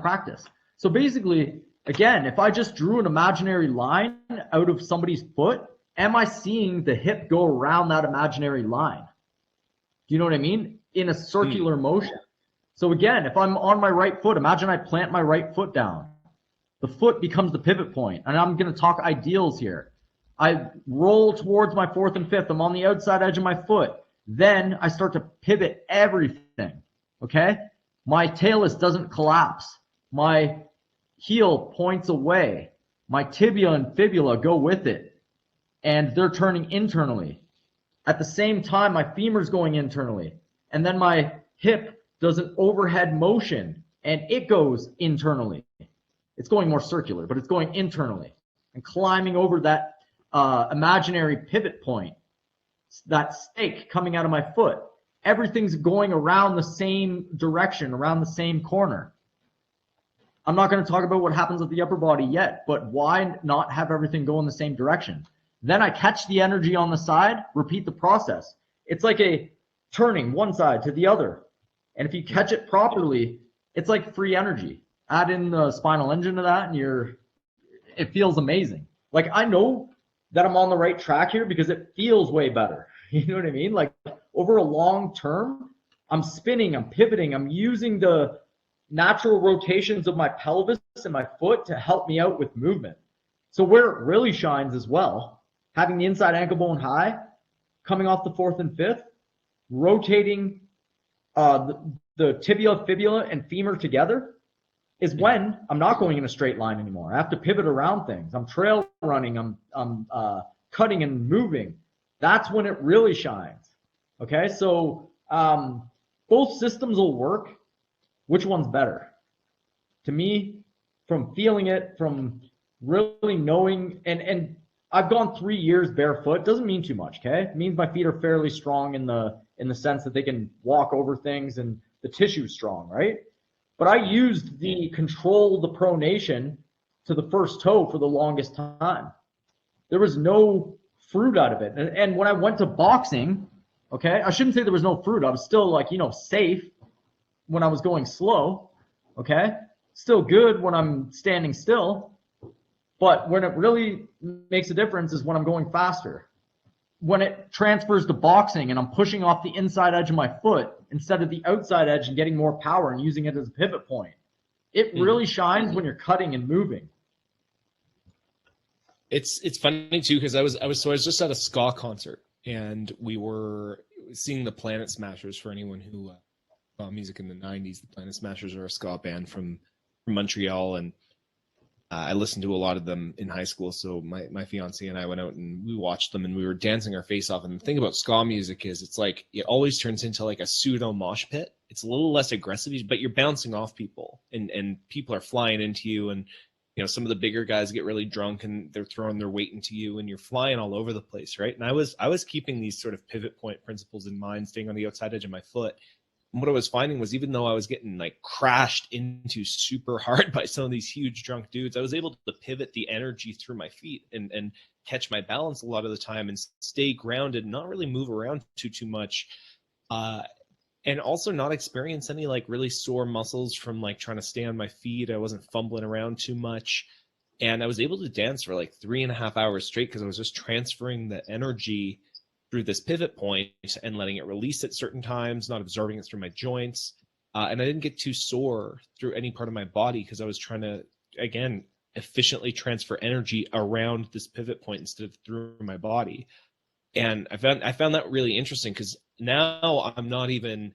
practice. So basically, again, if I just drew an imaginary line out of somebody's foot, am I seeing the hip go around that imaginary line? Do you know what I mean? In a circular motion. So again, if I'm on my right foot, imagine I plant my right foot down. The foot becomes the pivot point. And I'm going to talk ideals here. I roll towards my fourth and fifth. I'm on the outside edge of my foot. Then I start to pivot everything, okay? My talus doesn't collapse. My heel points away. My tibia and fibula go with it, and they're turning internally. At the same time, my femur's going internally, and then my hip does an overhead motion, and it goes internally. It's going more circular, but it's going internally and climbing over that imaginary pivot point, that stake coming out of my foot. Everything's going around the same direction, around the same corner. I'm not going to talk about what happens with the upper body yet, but why not have everything go in the same direction? Then I catch the energy on the side, repeat the process. It's like a turning one side to the other. And if you catch it properly, it's like free energy. Add in the spinal engine to that, and it feels amazing. Like, I know that I'm on the right track here because it feels way better. You know what I mean? Like, over a long term, I'm spinning, I'm pivoting, I'm using the natural rotations of my pelvis and my foot to help me out with movement. So where it really shines as well, having the inside ankle bone high, coming off the fourth and fifth, rotating the tibia, fibula, and femur together, is when I'm not going in a straight line anymore. I have to pivot around things. I'm trail running, I'm cutting and moving. That's when it really shines. Okay, so both systems will work. Which one's better? To me, from feeling it, from really knowing, and I've gone 3 years barefoot, doesn't mean too much, okay? It means my feet are fairly strong in the sense that they can walk over things and the tissue's strong, right? But I used the pronation to the first toe for the longest time. There was no fruit out of it. And when I went to boxing, okay, I shouldn't say there was no fruit. I was still, like, safe when I was going slow, okay? Still good when I'm standing still. But when it really makes a difference is when I'm going faster. When it transfers to boxing and I'm pushing off the inside edge of my foot instead of the outside edge and getting more power and using it as a pivot point. It really shines when you're cutting and moving. It's funny too, because I was just at a ska concert, and we were seeing the Planet Smashers. For anyone who saw music in the 90s, the Planet Smashers are a ska band from Montreal, and I listened to a lot of them in high school. So my fiance and I went out and we watched them, and we were dancing our face off. And the thing about ska music is it's like it always turns into like a pseudo mosh pit. It's a little less aggressive, but you're bouncing off people, and people are flying into you, and some of the bigger guys get really drunk and they're throwing their weight into you, and you're flying all over the place, right? And I was keeping these sort of pivot point principles in mind, staying on the outside edge of my foot. And what I was finding was, even though I was getting like crashed into super hard by some of these huge drunk dudes, I was able to pivot the energy through my feet and catch my balance a lot of the time and stay grounded, not really move around too much. And also not experience any like really sore muscles from like trying to stay on my feet. I wasn't fumbling around too much. And I was able to dance for like 3.5 hours straight because I was just transferring the energy through this pivot point and letting it release at certain times, not absorbing it through my joints. And I didn't get too sore through any part of my body because I was trying to, again, efficiently transfer energy around this pivot point instead of through my body. And I found that really interesting, because now I'm not even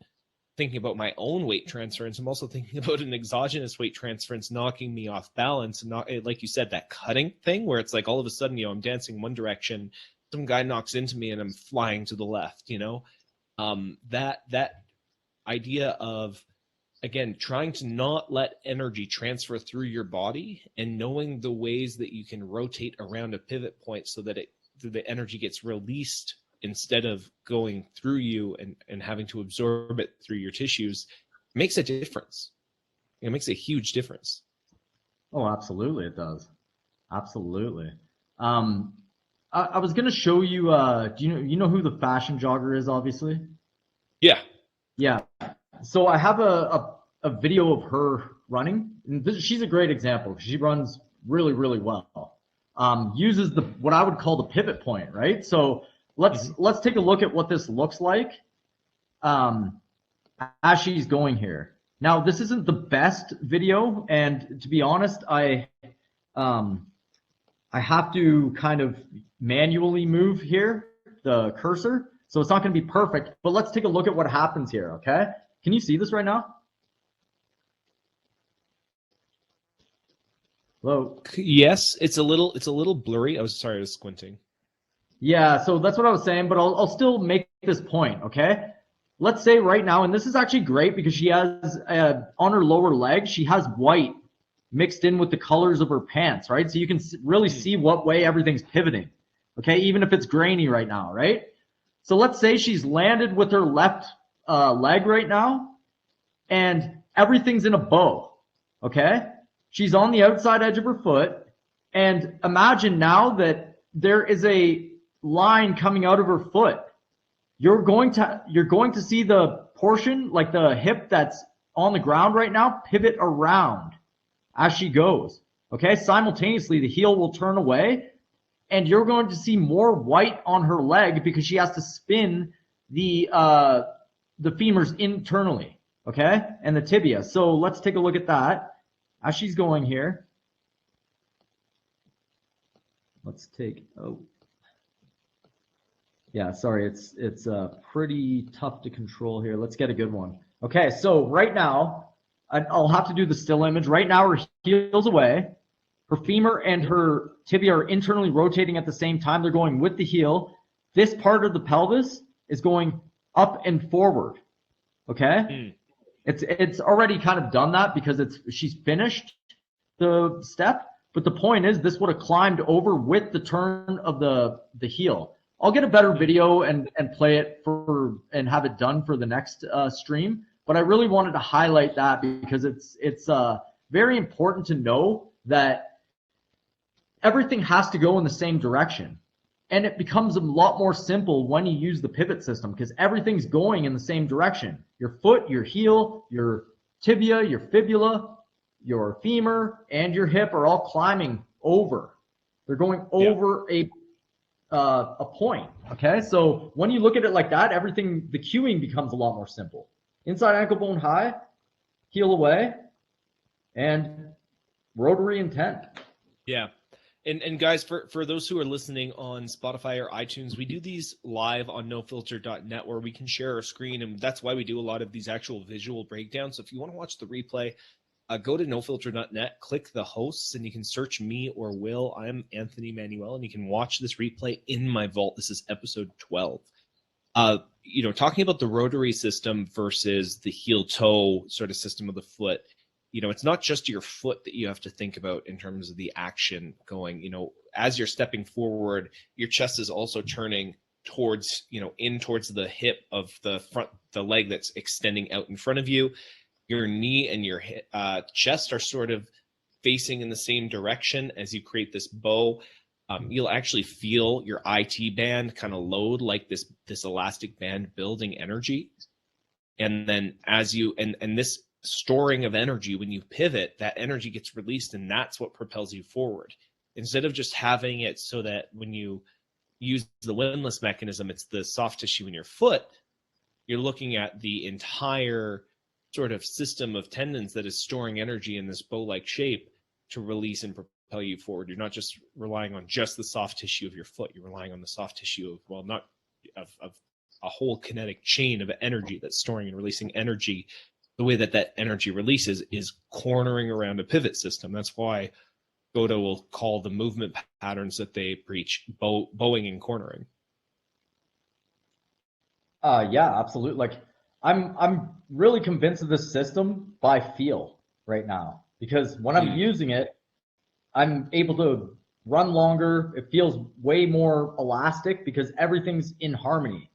thinking about my own weight transference. I'm also thinking about an exogenous weight transference knocking me off balance, and not, like you said, that cutting thing where it's like all of a sudden, I'm dancing one direction, some guy knocks into me and I'm flying to the left, that idea of, again, trying to not let energy transfer through your body and knowing the ways that you can rotate around a pivot point so that the energy gets released instead of going through you and having to absorb it through your tissues makes a difference. It makes a huge difference. Oh, absolutely it does. Absolutely. I was going to show you, do you know who the fashion jogger is, obviously? Yeah. Yeah. So I have a video of her running. And she's a great example because she runs really, really well. Uses what I would call the pivot point, right? So let's take a look at what this looks like as she's going here. Now, this isn't the best video, and to be honest, I have to kind of manually move here the cursor So it's not going to be perfect, but let's take a look at what happens here, okay? Can you see this right now? Hello? Yes, it's a little blurry. I was squinting. Yeah, so that's what I was saying, but I'll still make this point, okay? Let's say right now, and this is actually great because she has, on her lower leg, she has white mixed in with the colors of her pants, right? So you can really see what way everything's pivoting, okay? Even if it's grainy right now, right? So let's say she's landed with her left leg right now, and everything's in a bow, okay? She's on the outside edge of her foot, and imagine now that there is a line coming out of her foot. You're going to see the portion, like the hip that's on the ground right now, pivot around as she goes. Okay, simultaneously the heel will turn away, and you're going to see more white on her leg because she has to spin the femurs internally, okay, and the tibia. So let's take a look at that as she's going here. Let's take, oh, yeah, sorry, it's pretty tough to control here. Let's get a good one. Okay, so right now, I'll have to do the still image. Right now, her heel's away. Her femur and her tibia are internally rotating at the same time. They're going with the heel. This part of the pelvis is going up and forward. Okay? It's already kind of done that because she's finished the step. But the point is, this would have climbed over with the turn of the heel. I'll get a better video and play it and have it done for the next stream. But I really wanted to highlight that because it's very important to know that everything has to go in the same direction. And it becomes a lot more simple when you use the pivot system because everything's going in the same direction. Your foot, your heel, your tibia, your fibula, your femur, and your hip are all climbing over. They're going over a point, okay? So when you look at it like that, the cueing becomes a lot more simple. Inside ankle bone high, heel away, and rotary intent. Yeah. And guys, for those who are listening on Spotify or iTunes, we do these live on nofilter.net where we can share our screen, and that's why we do a lot of these actual visual breakdowns. So if you want to watch the replay, go to nofilter.net, click the hosts, and you can search me or Will. I'm Anthony Manuel, and you can watch this replay in my vault. This is episode 12. Talking about the rotary system versus the heel-toe sort of system of the foot, it's not just your foot that you have to think about in terms of the action going. As you're stepping forward, your chest is also turning towards the hip of the leg that's extending out in front of you. Your knee and your chest are sort of facing in the same direction as you create this bow. You'll actually feel your IT band kind of load like this elastic band building energy. And then as you, and this storing of energy, when you pivot, that energy gets released and that's what propels you forward. Instead of just having it so that when you use the windless mechanism, it's the soft tissue in your foot, you're looking at the entire sort of system of tendons that is storing energy in this bow-like shape to release and propel you forward. You're not just relying on just the soft tissue of your foot. You're relying on the soft tissue of a whole kinetic chain of energy that's storing and releasing energy. The way that energy releases is cornering around a pivot system. That's why Goto will call the movement patterns that they preach bowing and cornering. Yeah, absolutely. Like I'm really convinced of this system by feel right now because when I'm using it, I'm able to run longer. It feels way more elastic because everything's in harmony.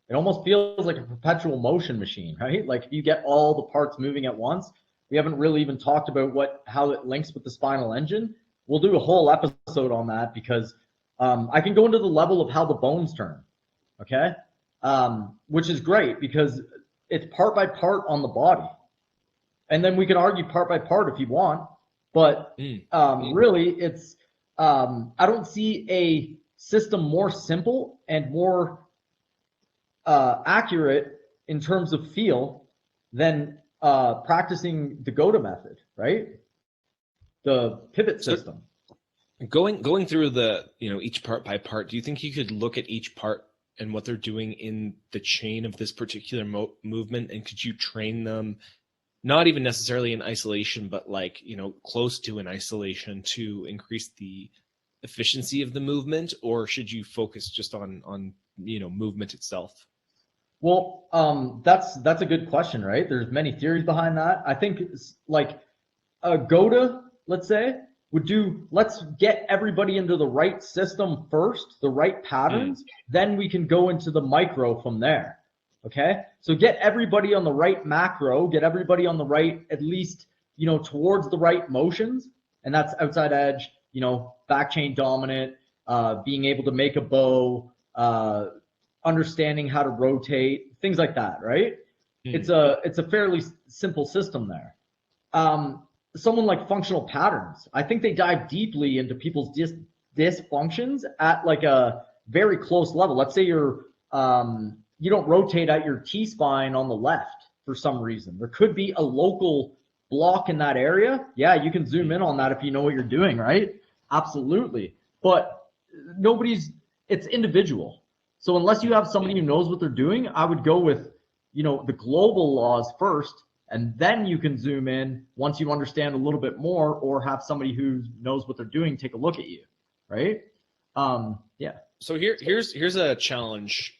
It almost feels like a perpetual motion machine, right? Like if you get all the parts moving at once. We haven't really even talked about how it links with the spinal engine. We'll do a whole episode on that because I can go into the level of how the bones turn, okay? Which is great because it's part by part on the body. And then we can argue part by part if you want, but really it's, I don't see a system more simple and more accurate in terms of feel than practicing the Goto method, right? The pivot system. Going through the each part by part, do you think you could look at each part and what they're doing in the chain of this particular movement? And could you train them, not even necessarily in isolation, but like, close to an isolation, to increase the efficiency of the movement? Or should you focus just on movement itself? Well, that's a good question, right? There's many theories behind that. I think like a GOTA, let's say, would do, let's get everybody into the right system first, the right patterns, then we can go into the micro from there. Okay? So get everybody on the right macro, get everybody on the right, at least, towards the right motions, and that's outside edge, back chain dominant, being able to make a bow, understanding how to rotate, things like that, right? It's a fairly simple system there. Someone like functional patterns, I think they dive deeply into people's dysfunctions at like a very close level. Let's say you don't rotate at your T-spine on the left for some reason. There could be a local block in that area. Yeah, you can zoom in on that if you know what you're doing, right? Absolutely. But it's individual. So unless you have somebody who knows what they're doing, I would go with, the global laws first, and then you can zoom in once you understand a little bit more, or have somebody who knows what they're doing take a look at you, right? Yeah. So here's a challenge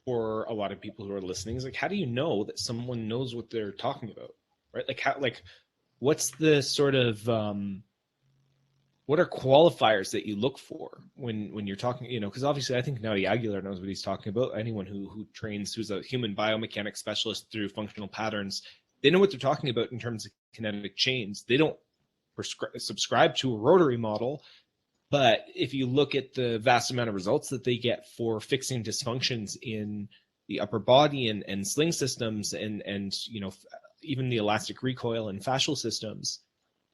for a lot of people who are listening. Is like, how do you know that someone knows what they're talking about, right? Like what's the sort of what are qualifiers that you look for when you're talking, because obviously I think Navicular knows what he's talking about. Anyone who trains, who's a human biomechanics specialist through functional patterns, they know what they're talking about in terms of kinetic chains. They don't subscribe to a rotary model, but if you look at the vast amount of results that they get for fixing dysfunctions in the upper body and sling systems and even the elastic recoil and fascial systems,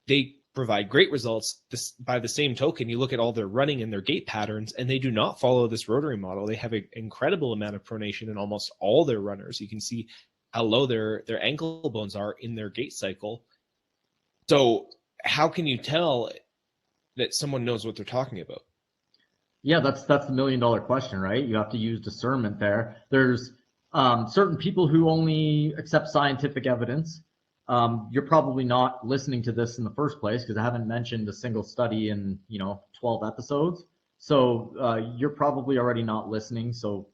they provide great results. By the same token, you look at all their running and their gait patterns, and they do not follow this rotary model. They have an incredible amount of pronation in almost all their runners. You can see how low their ankle bones are in their gait cycle. So how can you tell that someone knows what they're talking about? Yeah, that's the $1 million question, right? You have to use discernment there. There's certain people who only accept scientific evidence. You're probably not listening to this in the first place because I haven't mentioned a single study in 12 episodes. So you're probably already not listening. So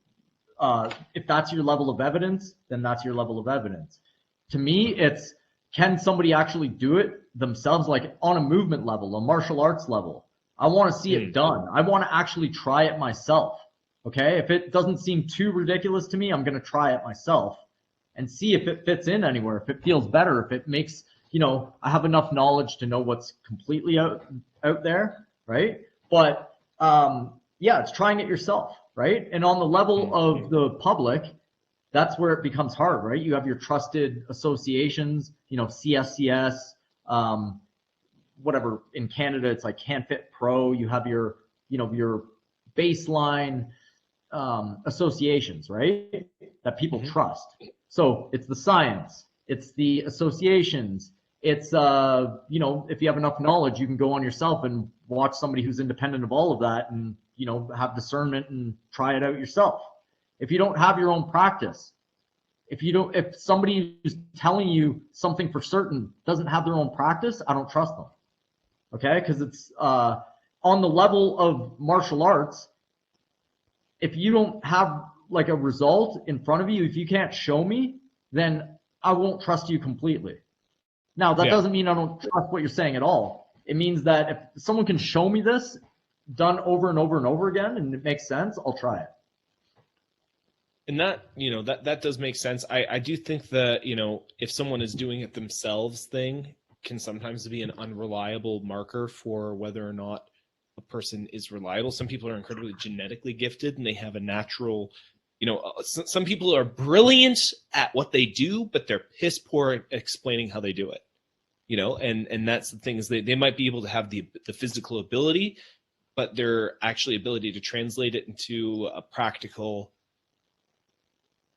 if that's your level of evidence, then that's your level of evidence. To me, it's, can somebody actually do it themselves, like on a movement level, a martial arts level? I want to see it done. I want to actually try it myself. Okay, if it doesn't seem too ridiculous to me, I'm going to try it myself and see if it fits in anywhere, if it feels better, if it makes, I have enough knowledge to know what's completely out there, right? But yeah, it's trying it yourself, right? And on the level of the public, that's where it becomes hard, right? You have your trusted associations, CSCS, whatever, in Canada, it's like CanFit Pro. You have your baseline associations, right? That people trust. So it's the science, it's the associations, it's, if you have enough knowledge, you can go on yourself and watch somebody who's independent of all of that and, have discernment and try it out yourself. If you don't have your own practice, if somebody who's telling you something for certain doesn't have their own practice, I don't trust them. Okay? Because it's on the level of martial arts, if you don't have like a result in front of you, if you can't show me, then I won't trust you completely. Now, that doesn't mean I don't trust what you're saying at all. It means that if someone can show me this done over and over and over again and it makes sense, I'll try it. And that, that does make sense. I do think that, if someone is doing it themselves thing can sometimes be an unreliable marker for whether or not a person is reliable. Some people are incredibly genetically gifted and they have a natural, some people are brilliant at what they do, but they're piss poor at explaining how they do it, and that's the thing is they might be able to have the physical ability, but their actually ability to translate it into a practical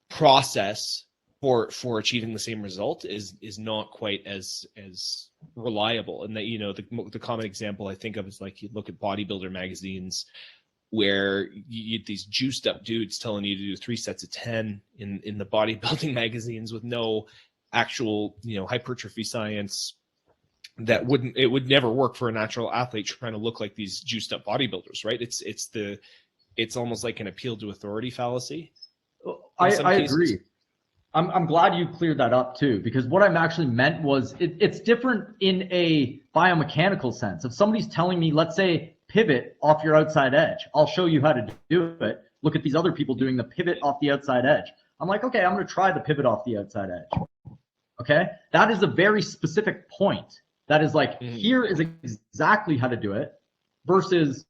process for achieving the same result is not quite as reliable. And that, the common example I think of is like you look at bodybuilder magazines where you get these juiced up dudes telling you to do 3 sets of 10 in the bodybuilding magazines with no actual, hypertrophy science. It would never work for a natural athlete trying to look like these juiced up bodybuilders, right? It's almost like an appeal to authority fallacy. I agree. I'm glad you cleared that up too, because what I'm actually meant was it's different in a biomechanical sense. If somebody's telling me, let's say, pivot off your outside edge, I'll show you how to do it. Look at these other people doing the pivot off the outside edge. I'm like, okay, I'm going to try the pivot off the outside edge. Okay. That is a very specific point. That is like, here is exactly how to do it versus,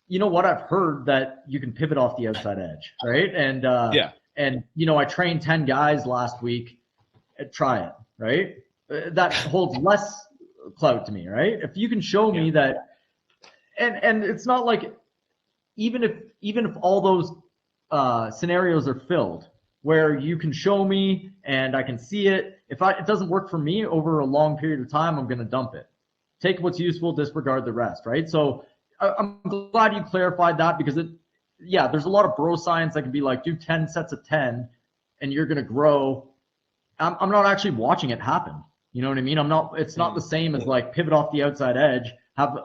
you know what, I've heard that you can pivot off the outside edge, right? And and I trained 10 guys last week. Try it, right? That holds less clout to me, right? If you can show me that, and it's not like even if all those scenarios are filled where you can show me and I can see it. If it doesn't work for me over a long period of time, I'm going to dump it. Take what's useful, disregard the rest, right? So I'm glad you clarified that, because there's a lot of bro science that can be like, do 10 sets of 10 and you're going to grow. I'm not actually watching it happen. You know what I mean? It's not the same as like pivot off the outside edge, have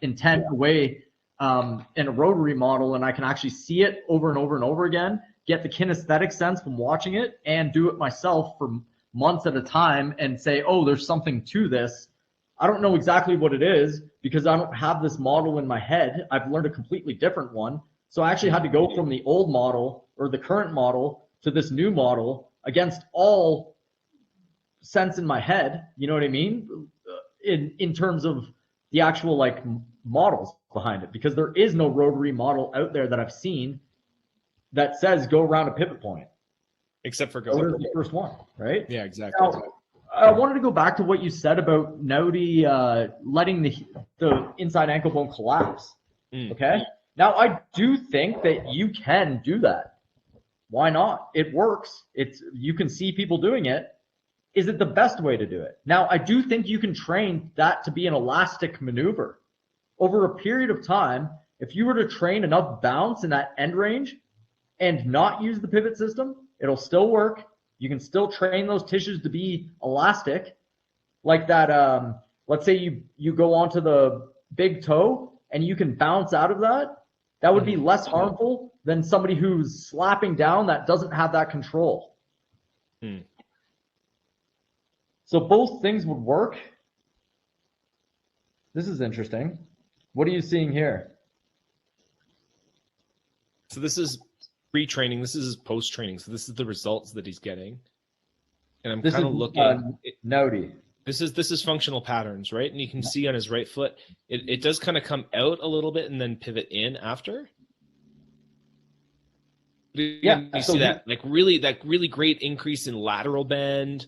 intent away in a rotary model, and I can actually see it over and over and over again, get the kinesthetic sense from watching it, and do it myself for months at a time and say, oh, there's something to this. I don't know exactly what it is because I don't have this model in my head. I've learned a completely different one. So I actually had to go from the old model or the current model to this new model against all sense in my head. You know what I mean? In terms of the actual like models behind it, because there is no rotary model out there that I've seen that says go around a pivot point. Except for Go to the first one, right? Yeah, exactly. Now, I wanted to go back to what you said about Naughty letting the inside ankle bone collapse. Okay. Now I do think that you can do that. Why not? It works. You can see people doing it. Is it the best way to do it? Now I do think you can train that to be an elastic maneuver over a period of time. If you were to train enough bounce in that end range and not use the pivot system, it'll still work. You can still train those tissues to be elastic, like that. Let's say you go onto the big toe and you can bounce out of that. That would be less harmful than somebody who's slapping down that doesn't have that control. So both things would work. This is interesting. What are you seeing here? So this is pre-training. This is post-training. So this is the results that he's getting. And I'm kind of looking. Naughty. This is functional patterns, right? And you can see on his right foot, it does kind of come out a little bit and then pivot in after. Yeah, you see that really great increase in lateral bend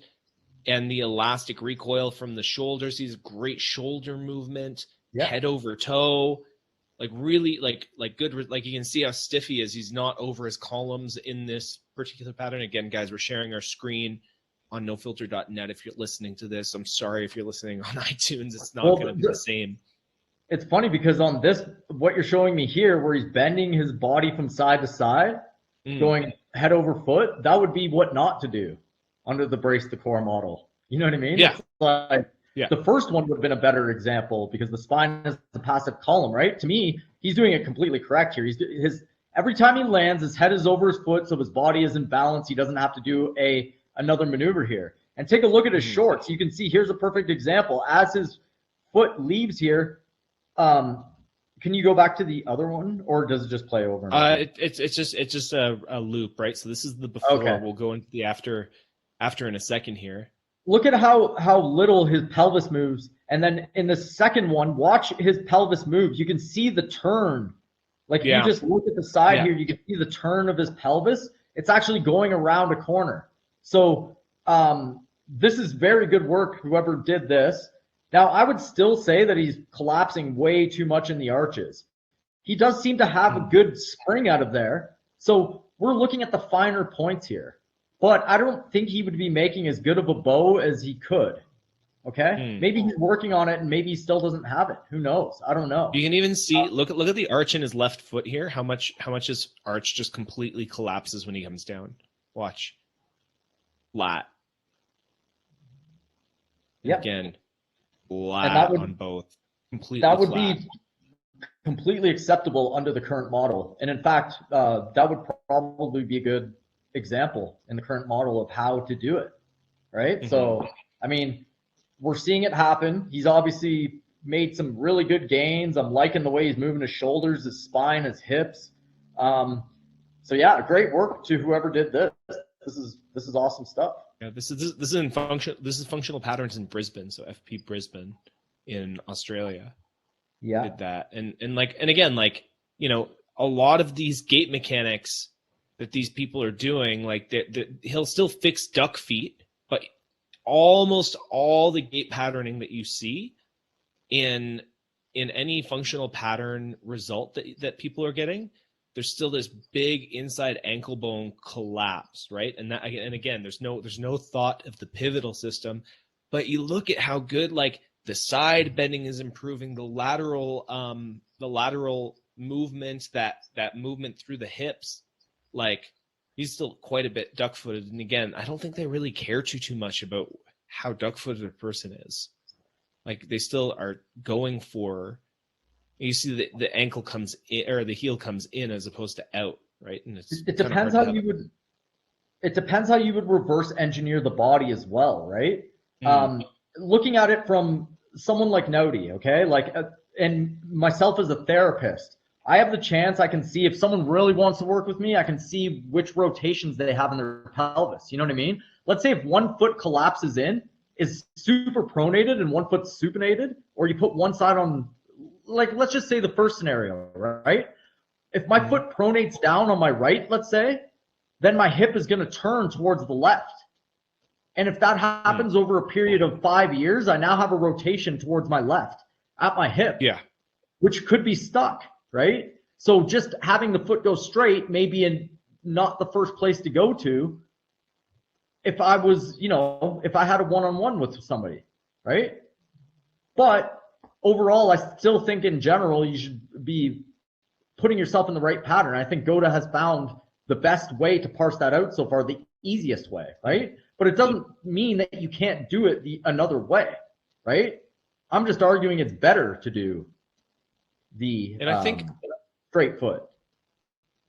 and the elastic recoil from the shoulders. He's great shoulder movement, head over toe. Like really like good, like you can see how stiff he is. He's not over his columns in this particular pattern. Again, guys, we're sharing our screen on nofilter.net. If you're listening to this, I'm sorry if you're listening on iTunes. It's not going to be the same. It's funny because on this, what you're showing me here, where he's bending his body from side to side, going head over foot, that would be what not to do under the brace the core model. You know what I mean? Yeah. It's like, the first one would have been a better example because the spine is the passive column, right? To me, he's doing it completely correct here. Every time he lands, his head is over his foot, so his body is in balance. He doesn't have to do another maneuver here. And take a look at his shorts. You can see here's a perfect example. As his foot leaves here, can you go back to the other one, or does it just play over? It's just a loop, right? So this is the before. Okay. We'll go into the after in a second here. Look at how little his pelvis moves. And then in the second one, watch his pelvis move. You can see the turn. Like you just look at the side here, you can see the turn of his pelvis. It's actually going around a corner. So this is very good work, whoever did this. Now, I would still say that he's collapsing way too much in the arches. He does seem to have a good spring out of there. So we're looking at the finer points here. But I don't think he would be making as good of a bow as he could. Okay, maybe he's working on it, and maybe he still doesn't have it. Who knows? I don't know. You can even see, look at the arch in his left foot here. How much his arch just completely collapses when he comes down. Watch. Flat. Yeah. Again, flat on both. Completely flat. That would be completely acceptable under the current model. And in fact, that would probably be a good example in the current model of how to do it, right? Mm-hmm. So, I mean, we're seeing it happen. He's obviously made some really good gains. I'm liking the way he's moving his shoulders, his spine, his hips. So yeah, great work to whoever did this. This is awesome stuff. Yeah, this is functional patterns in Brisbane, so FP Brisbane in Australia. Yeah. Did that. And again, like, you know, a lot of these gait mechanics that these people are doing, like he'll still fix duck feet, but almost all the gait patterning that you see in any functional pattern result that people are getting, there's still this big inside ankle bone collapse, right? And again, there's no thought of the pivotal system, but you look at how good, like, the side bending is improving, the lateral movement, that movement through the hips, like, he's still quite a bit duck-footed. And again, I don't think they really care too much about how duck-footed a person is. Like, they still are going for, you see the ankle comes in, or the heel comes in as opposed to out, right? And it depends how you would. It depends how you would reverse engineer the body as well, right? Looking at it from someone like Naughty, okay, like, and myself as a therapist, I have the chance. I can see if someone really wants to work with me. I can see which rotations they have in their pelvis. You know what I mean? Let's say if one foot collapses in, is super pronated, and one foot supinated, or you put one side on, like, let's just say the first scenario, right? If my foot pronates down on my right, let's say, then my hip is going to turn towards the left. And if that happens over a period of 5 years, I now have a rotation towards my left at my hip, which could be stuck, right? So just having the foot go straight may be not the first place to go to if I was, you know, if I had a one-on-one with somebody, right? But overall, I still think in general, you should be putting yourself in the right pattern. I think Goda has found the best way to parse that out so far, the easiest way, right? But it doesn't mean that you can't do it another way, right? I'm just arguing it's better to do the I think straight foot.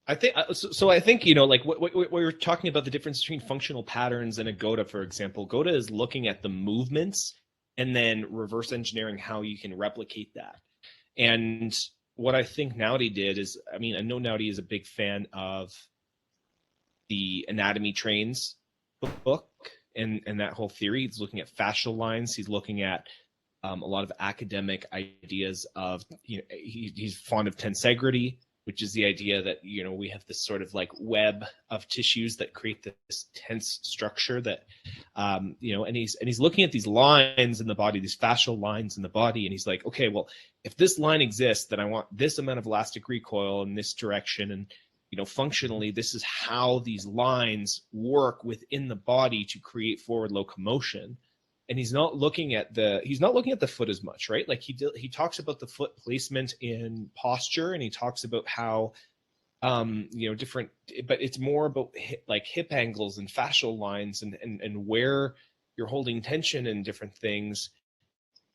I think, you know, like what we were talking about, the difference between functional patterns and a Goda, for example. Goda is looking at the movements and then reverse engineering how you can replicate that. And what I think Naughty did is, I mean, I know Naughty is a big fan of the Anatomy Trains book and that whole theory. He's looking at fascial lines. He's looking at a lot of academic ideas of, you know, he's fond of tensegrity, which is the idea that, you know, we have this sort of like web of tissues that create this tense structure that, you know, and he's looking at these lines in the body, these fascial lines in the body. And he's like, okay, well, if this line exists, then I want this amount of elastic recoil in this direction. And, you know, functionally, this is how these lines work within the body to create forward locomotion. And he's not looking at the foot as much, right? Like he talks about the foot placement in posture, and he talks about how, you know, different, but it's more about hip angles and fascial lines and where you're holding tension and different things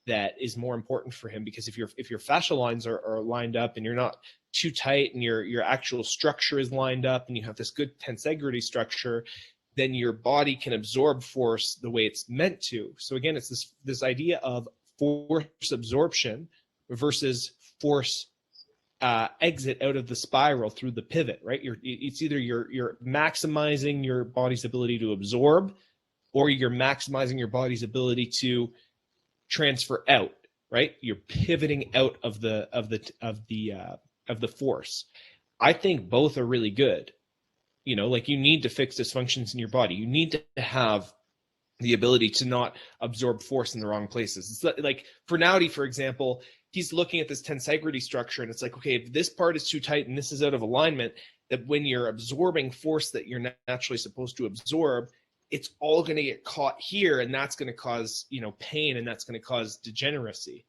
that is more important for him. Because if your fascial lines are lined up and you're not too tight and your actual structure is lined up and you have this good tensegrity structure, then your body can absorb force the way it's meant to. So again, it's this idea of force absorption versus force exit out of the spiral through the pivot, right? It's either you're maximizing your body's ability to absorb, or you're maximizing your body's ability to transfer out, right? You're pivoting out of the force. I think both are really good. You know, like, you need to fix dysfunctions in your body. You need to have the ability to not absorb force in the wrong places. It's like for Naughty, for example, he's looking at this tensegrity structure, and it's like, okay, if this part is too tight and this is out of alignment, that when you're absorbing force that you're naturally supposed to absorb, it's all going to get caught here, and that's going to cause, you know, pain, and that's going to cause degeneracy.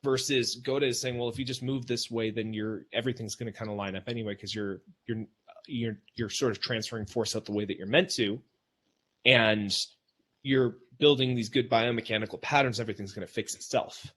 Versus Goda is saying, well, if you just move this way, then everything's going to kind of line up anyway, because you're sort of transferring force out the way that you're meant to, and you're building these good biomechanical patterns. Everything's going to fix itself.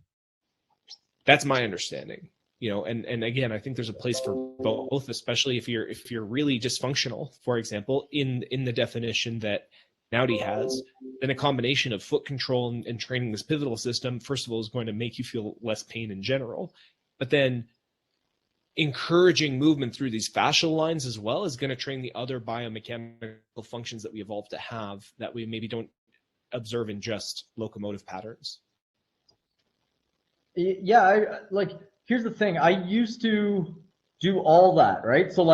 That's my understanding, you know. And again, I think there's a place for both, especially if you're really dysfunctional, for example, in the definition that Naudi has. Then a combination of foot control and training this pivotal system, first of all, is going to make you feel less pain in general, but then encouraging movement through these fascial lines as well is going to train the other biomechanical functions that we evolved to have that we maybe don't observe in just locomotive patterns. Yeah, here's the thing. I used to do all that, right? So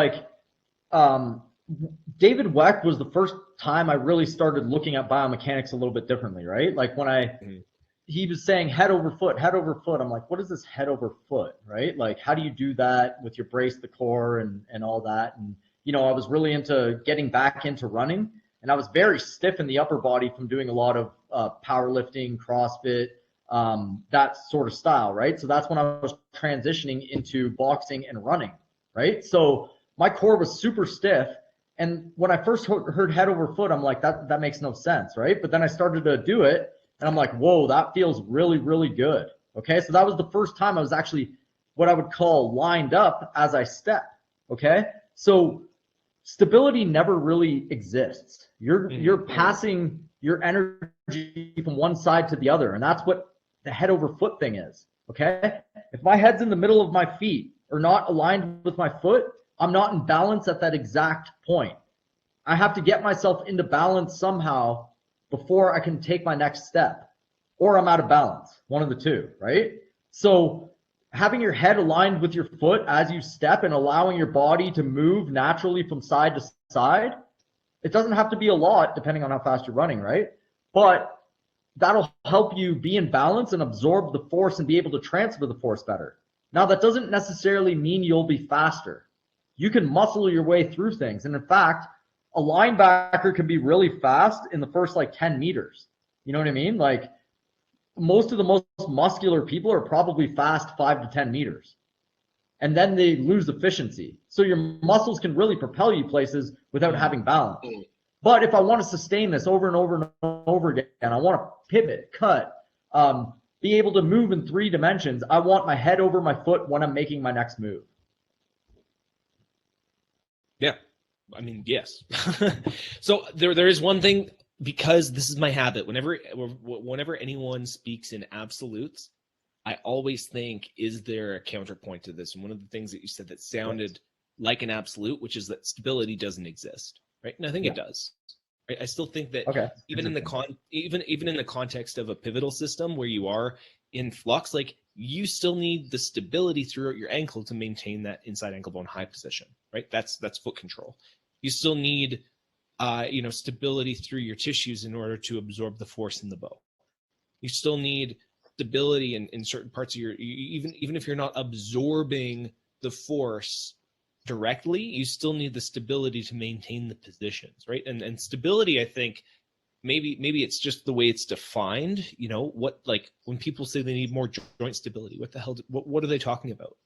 David Weck was the first time I really started looking at biomechanics a little bit differently, right? Like when he was saying head over foot. I'm like, what is this head over foot, right? Like, how do you do that with your brace, the core, and all that? And, you know, I was really into getting back into running, and I was very stiff in the upper body from doing a lot of powerlifting, CrossFit, that sort of style, right? So that's when I was transitioning into boxing and running, right? So my core was super stiff. And when I first heard head over foot, I'm like, that makes no sense, right? But then I started to do it, and I'm like, whoa, that feels really, really good. Okay, so that was the first time I was actually what I would call lined up as I step. Okay, so stability never really exists. You're passing your energy from one side to the other, and that's what the head over foot thing is. Okay, if my head's in the middle of my feet or not aligned with my foot, I'm not in balance at that exact point. I have to get myself into balance somehow before I can take my next step, or I'm out of balance, one of the two, right? So having your head aligned with your foot as you step and allowing your body to move naturally from side to side, it doesn't have to be a lot depending on how fast you're running, right? But that'll help you be in balance and absorb the force and be able to transfer the force better. Now, that doesn't necessarily mean you'll be faster. You can muscle your way through things. And in fact, a linebacker can be really fast in the first 10 meters. You know what I mean? Like, most of the most muscular people are probably fast 5 to 10 meters. And then they lose efficiency. So your muscles can really propel you places without having balance. But if I want to sustain this over and over and over again, I want to pivot, cut, be able to move in 3 dimensions, I want my head over my foot when I'm making my next move. Yeah, I mean, yes. So there is one thing, because this is my habit. Whenever anyone speaks in absolutes, I always think, is there a counterpoint to this? And one of the things that you said that sounded like an absolute, which is that stability doesn't exist, right? And I think it does. Right? I still think that even in the context of a pivotal system where you are in flux, you still need the stability throughout your ankle to maintain that inside ankle bone high position, right? That's foot control. You still need stability through your tissues in order to absorb the force in the bow. You still need stability in certain parts of even if you're not absorbing the force directly, you still need the stability to maintain the positions, right? And stability, I think, maybe it's just the way it's defined. You know, what, when people say they need more joint stability, what the hell? What are they talking about?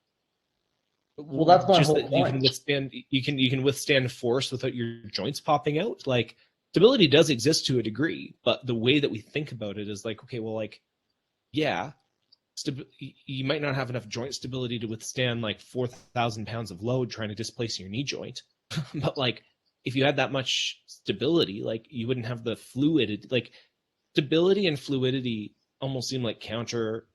Well, that's my whole point. You can withstand force without your joints popping out. Stability does exist to a degree, but the way that we think about it is okay, well, you might not have enough joint stability to withstand 4,000 pounds of load trying to displace your knee joint, but if you had that much stability, you wouldn't have the fluidity. Stability and fluidity almost seem like counter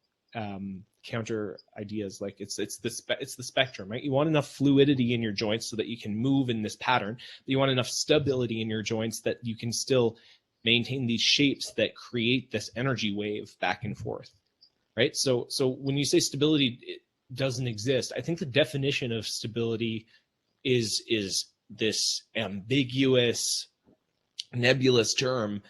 ideas. It's the spectrum, right? You want enough fluidity in your joints so that you can move in this pattern, but you want enough stability in your joints that you can still maintain these shapes that create this energy wave back and forth, right? So when you say stability doesn't exist, I think the definition of stability is this ambiguous, nebulous term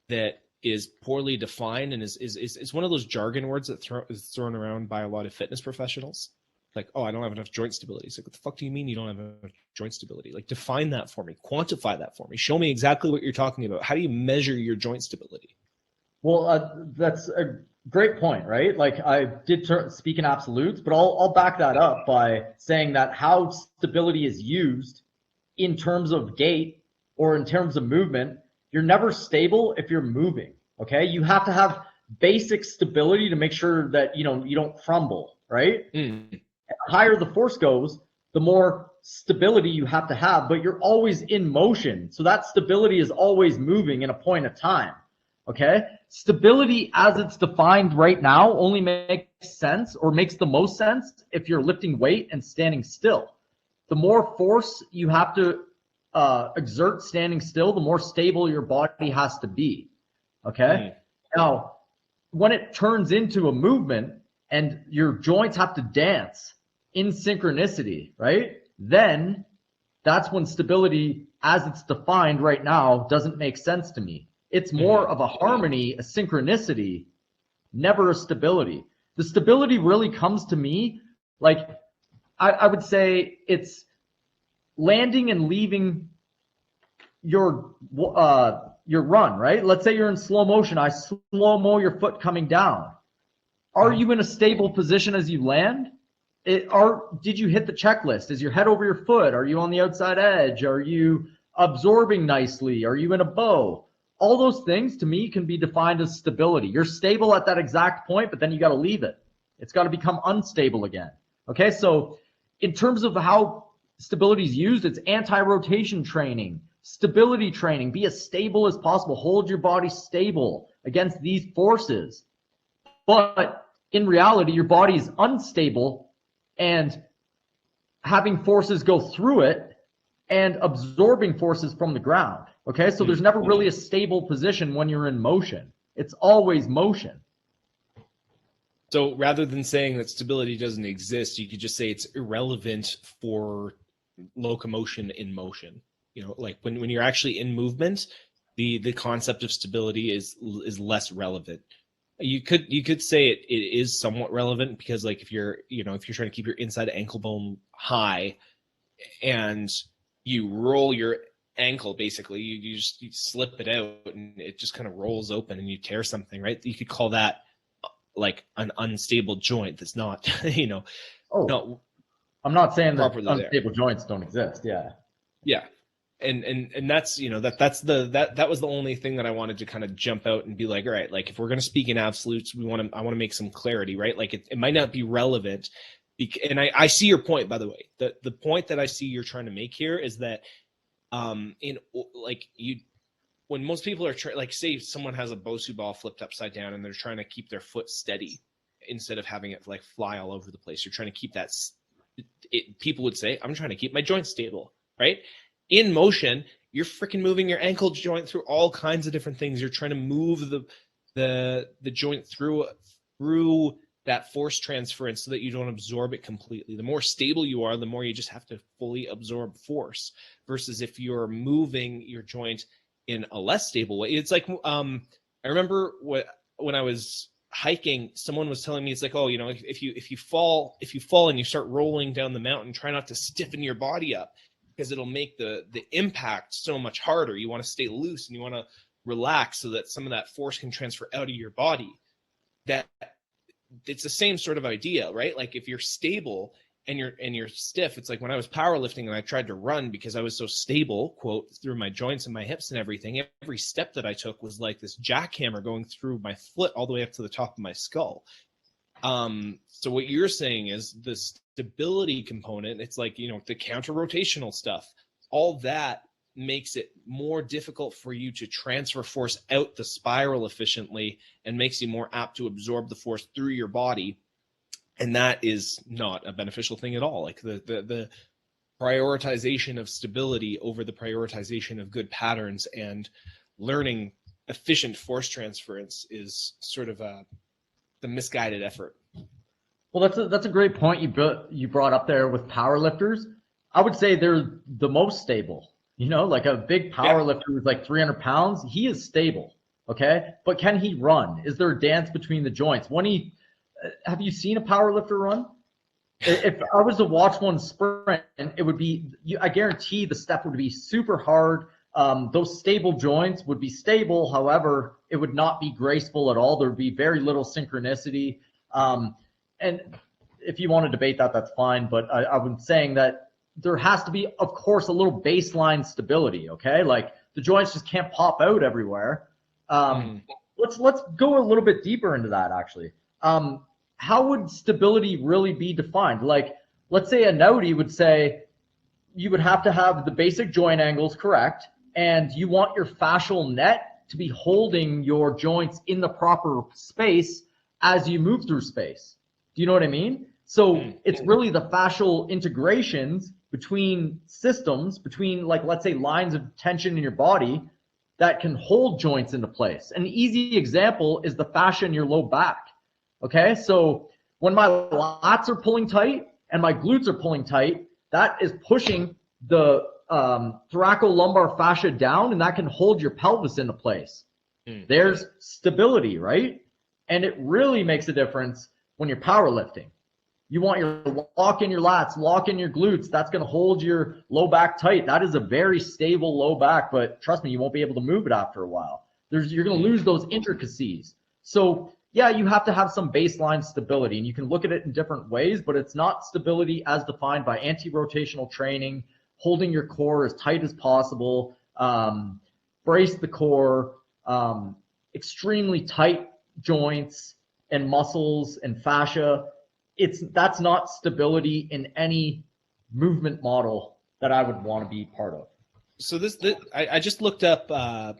that is poorly defined and is one of those jargon words that is thrown around by a lot of fitness professionals. Like, oh, I don't have enough joint stability. It's like, what the fuck do you mean you don't have enough joint stability? Like, define that for me, quantify that for me, show me exactly what you're talking about. How do you measure your joint stability? Well, that's a great point, right? Like I did speak in absolutes, but I'll back that up by saying that how stability is used in terms of gait or in terms of movement, you're never stable if you're moving. Okay, you have to have basic stability to make sure that you don't crumble, right? The higher the force goes, the more stability you have to have, but you're always in motion, so that stability is always moving in a point of time. Okay, stability as it's defined right now only makes sense or makes the most sense if you're lifting weight and standing still. The more force you have to exert standing still, the more stable your body has to be. Okay. Now, when it turns into a movement and your joints have to dance in synchronicity, right? Then that's when stability as it's defined right now doesn't make sense to me. It's more of a harmony, a synchronicity, never a stability. The stability really comes to me like I would say it's landing and leaving your run, right? Let's say you're in slow motion. I slow-mo your foot coming down. Are you in a stable position as you land? Did you hit the checklist? Is your head over your foot? Are you on the outside edge? Are you absorbing nicely? Are you in a bow? All those things to me can be defined as stability. You're stable at that exact point, but then you got to leave it. It's got to become unstable again. Okay, so in terms of how stability is used, it's anti-rotation training, stability training. Be as stable as possible. Hold your body stable against these forces. But in reality, your body is unstable and having forces go through it and absorbing forces from the ground. Okay, so there's never really a stable position when you're in motion. It's always motion. So rather than saying that stability doesn't exist, you could just say it's irrelevant for locomotion in motion. You know, like when you're actually in movement, the concept of stability is less relevant. You could say it is somewhat relevant because like if you're trying to keep your inside ankle bone high and you roll your ankle, basically you slip it out and it just kind of rolls open and you tear something, right? You could call that like an unstable joint that's not no, I'm not saying that unstable joints don't exist. Yeah and that's that was the only thing that I wanted to kind of jump out and be like, all right, like if we're going to speak in absolutes, I want to make some clarity, right? Like it might not be relevant, and I see your point, by the way. The point that I see you're trying to make here is that when most people are like, say someone has a Bosu ball flipped upside down and they're trying to keep their foot steady instead of having it like fly all over the place. You're trying to keep that. People would say, I'm trying to keep my joints stable, right? In motion, you're freaking moving your ankle joint through all kinds of different things. You're trying to move the joint through that force transference so that you don't absorb it completely. The more stable you are, the more you just have to fully absorb force, versus if you're moving your joint in a less stable way. It's like I remember when I was hiking, someone was telling me, it's like, oh, if you fall and you start rolling down the mountain, try not to stiffen your body up because it'll make the impact so much harder. You want to stay loose and you want to relax so that some of that force can transfer out of your body. That it's the same sort of idea, right? Like if you're stable and you're stiff, it's like when I was powerlifting and I tried to run because I was so stable, quote, through my joints and my hips and everything. Every step that I took was like this jackhammer going through my foot all the way up to the top of my skull. So what you're saying is the stability component, it's like, the counter rotational stuff, all that makes it more difficult for you to transfer force out the spiral efficiently and makes you more apt to absorb the force through your body. And that is not a beneficial thing at all. Like the prioritization of stability over the prioritization of good patterns and learning efficient force transference is sort of the misguided effort. Well, that's a great point you brought up there with powerlifters. I would say they're the most stable. Like a big power lifter with like 300 pounds, he is stable, okay? But can he run? Is there a dance between the joints? Have you seen a power lifter run? If I was to watch one sprint, it would be, I guarantee the step would be super hard. Those stable joints would be stable. However, it would not be graceful at all. There would be very little synchronicity. And if you want to debate that, that's fine. But I was saying that there has to be, of course, a little baseline stability. Okay, like the joints just can't pop out everywhere. Let's go a little bit deeper into that, actually. How would stability really be defined? Like, let's say a Naudi would say you would have to have the basic joint angles correct, and you want your fascial net to be holding your joints in the proper space as you move through space. Do you know what I mean? So it's really the fascial integrations between systems, between, like, let's say lines of tension in your body that can hold joints into place. An easy example is the fascia in your low back. Okay, so when my lats are pulling tight and my glutes are pulling tight, that is pushing the thoracolumbar fascia down, and that can hold your pelvis into place. There's stability, right? And it really makes a difference when you're powerlifting. You want your lock in your lats, lock in your glutes. That's going to hold your low back tight. That is a very stable low back, but trust me, you won't be able to move it after a while. You're going to lose those intricacies. So yeah, you have to have some baseline stability, and you can look at it in different ways, but it's not stability as defined by anti-rotational training, holding your core as tight as possible, brace the core, extremely tight joints and muscles and fascia. That's not stability in any movement model that I would want to be part of. So I just looked up, I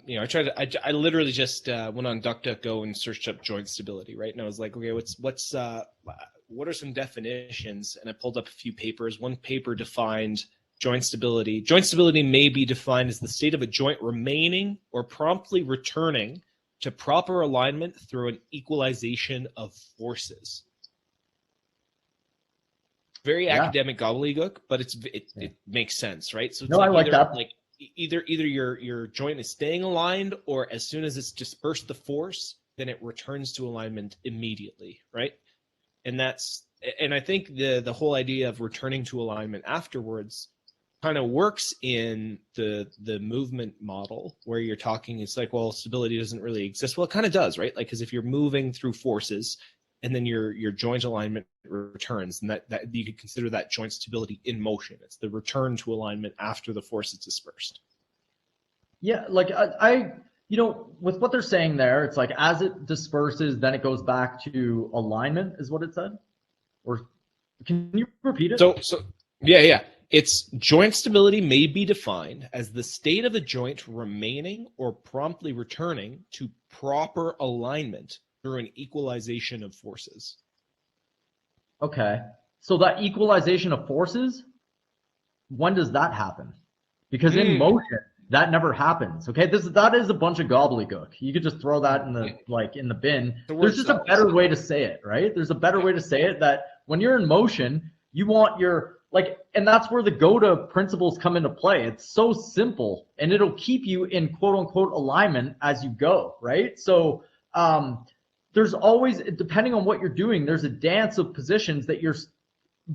literally just went on DuckDuckGo and searched up joint stability, right? And I was like, okay, what are some definitions? And I pulled up a few papers. One paper defined joint stability. Joint stability may be defined as the state of a joint remaining or promptly returning to proper alignment through an equalization of forces. Very academic gobbledygook, but it makes sense, right? So it's I like that. Like either your joint is staying aligned, or as soon as it's dispersed the force, then it returns to alignment immediately, right? And I think the whole idea of returning to alignment afterwards kind of works in the movement model, where you're talking, it's like, well, stability doesn't really exist. Well, it kind of does, right? Like, because if you're moving through forces and then your joint alignment returns, and that you could consider that joint stability in motion. It's the return to alignment after the force is dispersed. Yeah, like I with what they're saying there, it's like as it disperses, then it goes back to alignment, is what it said? Or can you repeat it? So yeah. It's joint stability may be defined as the state of a joint remaining or promptly returning to proper alignment through an equalization of forces. Okay. So that equalization of forces, when does that happen? Because in motion, that never happens. Okay. That is a bunch of gobbledygook. You could just throw that in the bin. There's just a better way to say it, right? There's a better way to say it, that when you're in motion, you want your, and that's where the GOTA principles come into play. It's so simple, and it'll keep you in quote unquote alignment as you go, right? So, there's always, depending on what you're doing, there's a dance of positions that you're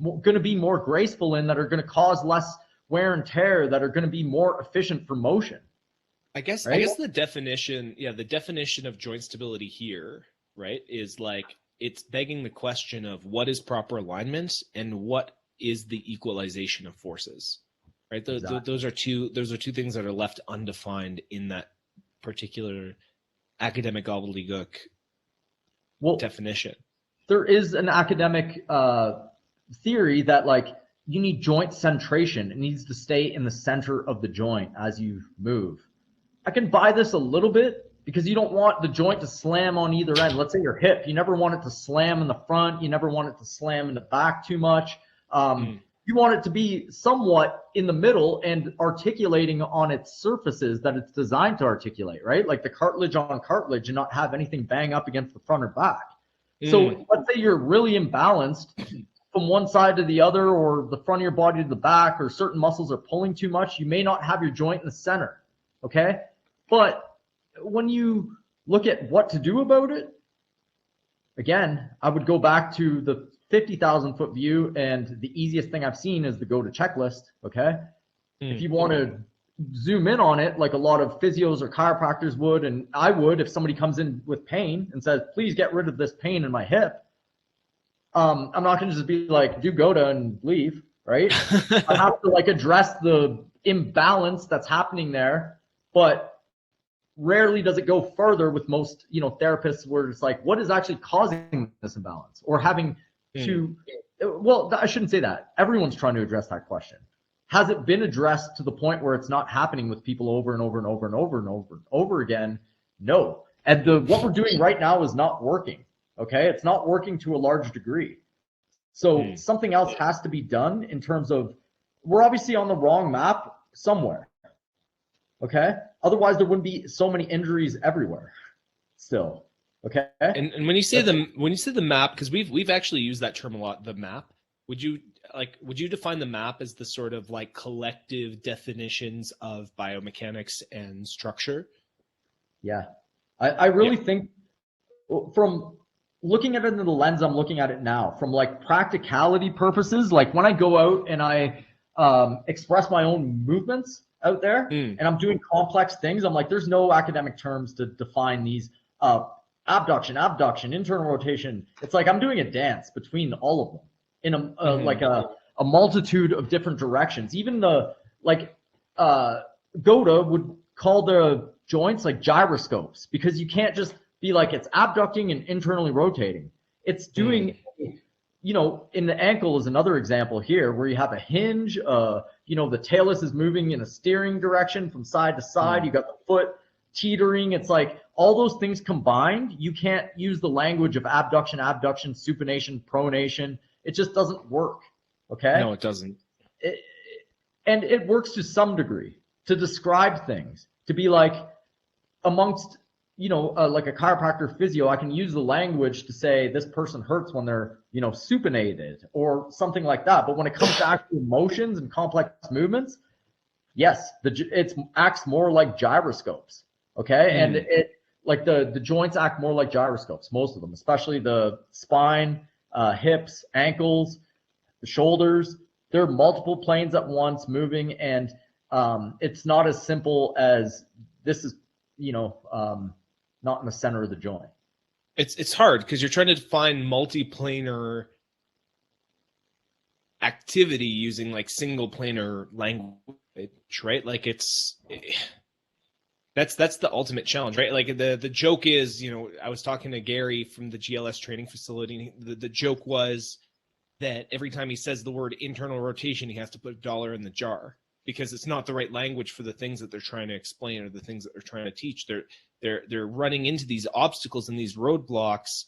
going to be more graceful in, that are going to cause less wear and tear, that are going to be more efficient for motion. I guess the definition of joint stability here, right, is like, it's begging the question of what is proper alignment and what is the equalization of forces, right? Those are two things that are left undefined in that particular academic gobbledygook definition. There is an academic theory that, like, you need joint centration. It needs to stay in the center of the joint as you move. I can buy this a little bit, because you don't want the joint to slam on either end. Let's say your hip, you never want it to slam in the front. You never want it to slam in the back too much. You want it to be somewhat in the middle and articulating on its surfaces that it's designed to articulate, right? Like the cartilage on cartilage, and not have anything bang up against the front or back. So let's say you're really imbalanced from one side to the other, or the front of your body to the back, or certain muscles are pulling too much. You may not have your joint in the center, okay? But when you look at what to do about it, again, I would go back to the 50,000 foot view, and the easiest thing I've seen is the go to checklist. Okay. If you want to zoom in on it, like a lot of physios or chiropractors would, and I would, if somebody comes in with pain and says, please get rid of this pain in my hip, I'm not going to just be like, do GOTA and leave, right? I have to like address the imbalance that's happening there, but rarely does it go further with most, therapists where it's like, what is actually causing this imbalance, or having to, well, I shouldn't say that. Everyone's trying to address that question. Has it been addressed to the point where it's not happening with people over and over and over and over and over and over again? No. And what we're doing right now is not working. Okay. It's not working to a large degree. So something else has to be done in terms of, we're obviously on the wrong map somewhere. Okay. Otherwise there wouldn't be so many injuries everywhere still. Okay. And when you say the map, because we've actually used that term a lot, the map, would you define the map as the sort of like collective definitions of biomechanics and structure? Yeah. I really think, from looking at it in the lens I'm looking at it now, from like practicality purposes, like when I go out and I express my own movements out there and I'm doing complex things, I'm like, there's no academic terms to define these. Abduction, abduction, internal rotation. It's like I'm doing a dance between all of them in like a multitude of different directions. Even the GOTA would call the joints like gyroscopes, because you can't just be like it's abducting and internally rotating. It's doing, in the ankle is another example here where you have a hinge, the talus is moving in a steering direction from side to side. You got the foot teetering. It's like all those things combined, you can't use the language of abduction, supination, pronation. It just doesn't work. Okay. No, it doesn't. And it works to some degree to describe things, to be like amongst, like a chiropractor physio, I can use the language to say this person hurts when they're, supinated or something like that. But when it comes to actual motions and complex movements, yes, it acts more like gyroscopes. Okay. And it, like the joints act more like gyroscopes, most of them, especially the spine, hips, ankles, the shoulders. There are multiple planes at once moving, and it's not as simple as this is, not in the center of the joint. It's hard because you're trying to define multiplanar activity using like single planar language, right? Like that's the ultimate challenge, right? Like the joke is, I was talking to Gary from the GLS training facility. The joke was that every time he says the word internal rotation, he has to put $1 in the jar, because it's not the right language for the things that they're trying to explain or the things that they're trying to teach. They're running into these obstacles and these roadblocks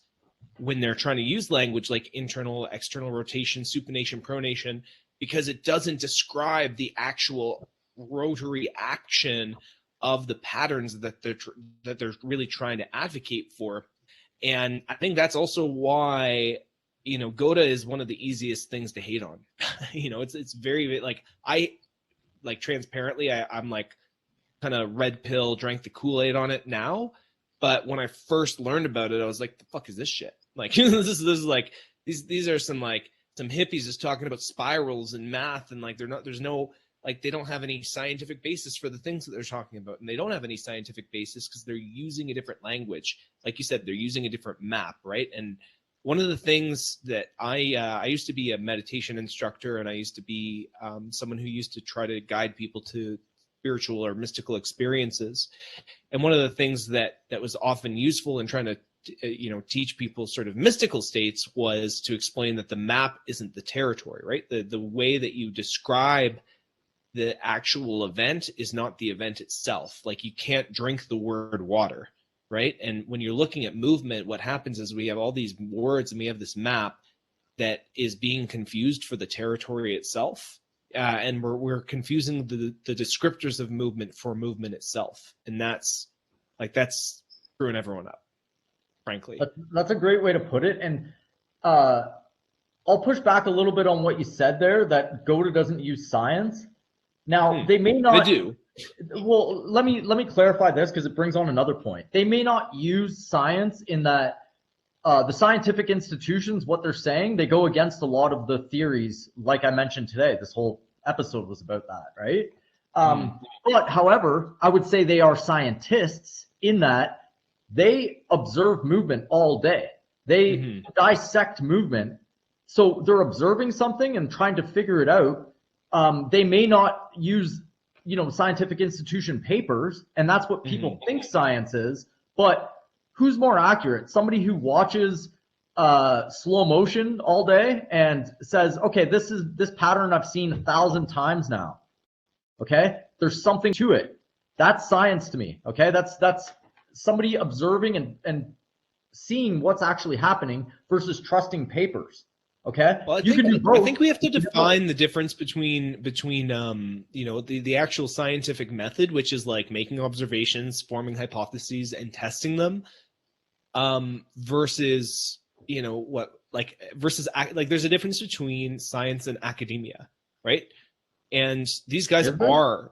when they're trying to use language like internal, external rotation, supination, pronation, because it doesn't describe the actual rotary action of the patterns that they're really trying to advocate for. And I think that's also why, GOTA is one of the easiest things to hate on. It's very like transparently, I'm like kind of red pill, drank the Kool-Aid on it now. But when I first learned about it, I was like, the fuck is this shit? Like, this is like, these are some hippies just talking about spirals and math. And like, there's no, like, they don't have any scientific basis for the things that they're talking about. And they don't have any scientific basis because they're using a different language. Like you said, they're using a different map, right? And one of the things that I used to be a meditation instructor, and I used to be someone who used to try to guide people to spiritual or mystical experiences. And one of the things that was often useful in trying to teach people sort of mystical states was to explain that the map isn't the territory, right? The way that you describe the actual event is not the event itself. Like, you can't drink the word water, right? And when you're looking at movement, what happens is we have all these words and we have this map that is being confused for the territory itself. And we're confusing the descriptors of movement for movement itself. And that's screwing everyone up, frankly. That's a great way to put it. And I'll push back a little bit on what you said there, that GOTA doesn't use science. Now, they may not. They do. Well, let me clarify this, because it brings on another point. They may not use science in that the scientific institutions, what they're saying, they go against a lot of the theories, like I mentioned today. This whole episode was about that, right? But however, I would say they are scientists in that they observe movement all day. They dissect movement. So they're observing something and trying to figure it out. They may not use, scientific institution papers, and that's what people think science is. But who's more accurate? Somebody who watches slow motion all day and says, okay, this pattern I've seen 1,000 times now. Okay, there's something to it. That's science to me. Okay, that's somebody observing and seeing what's actually happening versus trusting papers. Okay, well, you can do both. I think we have to define the difference between the actual scientific method, which is like making observations, forming hypotheses, and testing them, versus there's a difference between science and academia, right? And these guys are,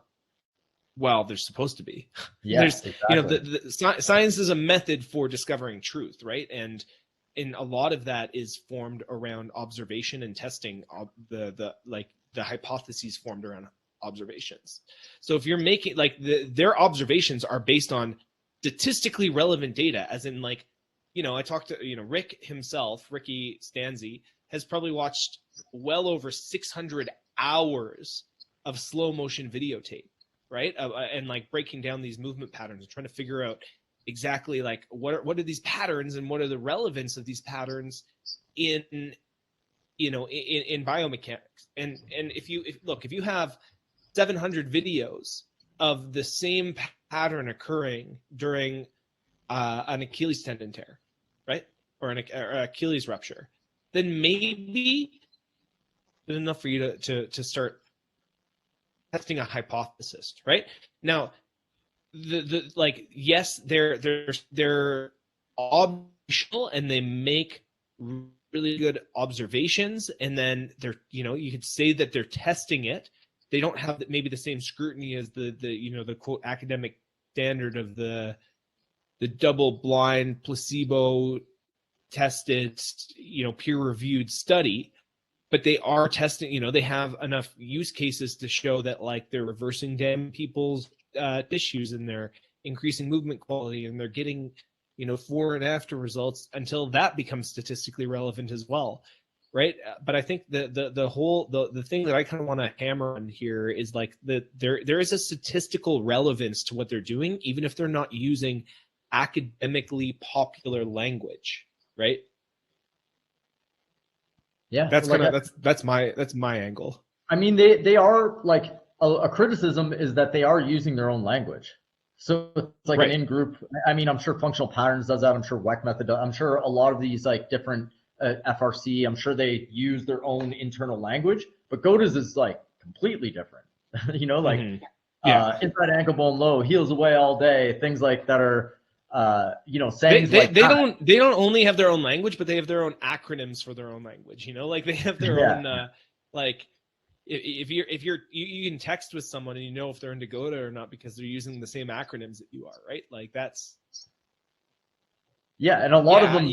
well, they're supposed to be. Yes, exactly. The science is a method for discovering truth, right? And a lot of that is formed around observation and testing the hypotheses formed around observations. So if you're making their observations are based on statistically relevant data, as in I talked to Ricky Stanzi has probably watched well over 600 hours of slow motion videotape, right? And breaking down these movement patterns and trying to figure out exactly what are these patterns and what are the relevance of these patterns in biomechanics. And if you have 700 videos of the same pattern occurring during an Achilles tendon tear, right, or an Achilles rupture, then maybe it's enough for you to start testing a hypothesis, right? Now, yes, they're observational and they make really good observations, and then you could say that they're testing it. They don't have maybe the same scrutiny as the quote academic standard of the double-blind, placebo-tested, peer-reviewed study, but they are testing. They have enough use cases to show that they're reversing damage people's tissues and they're increasing movement quality and they're getting before and after results until that becomes statistically relevant as well, right? But I think the thing that I kind of want to hammer on here is there is a statistical relevance to what they're doing, even if they're not using academically popular language, right? Yeah, that's my angle. I mean, they are a criticism is that they are using their own language. So it's right. An in-group. I mean, I'm sure functional patterns does that. I'm sure WEC method does. I'm sure a lot of these different FRC. I'm sure they use their own internal language. But GOTA's is completely different. Inside ankle bone low, heels away all day. Things like that are saying they don't only have their own language, but they have their own acronyms for their own language. They have their own If you can text with someone and if they're into GOTA or not because they're using the same acronyms that you are, right? That's and a lot of them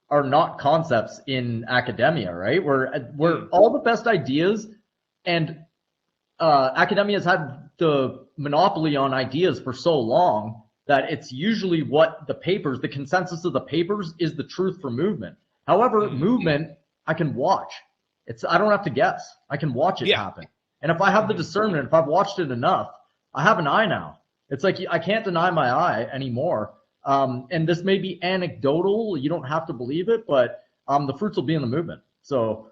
are not concepts in academia, right? Where all the best ideas and academia has had the monopoly on ideas for so long that it's usually what the consensus of the papers is the truth for movement. However, movement I can watch. I don't have to guess. I can watch it happen. And if I have the discernment, if I've watched it enough, I have an eye now. It's I can't deny my eye anymore. And this may be anecdotal. You don't have to believe it, but the fruits will be in the movement. So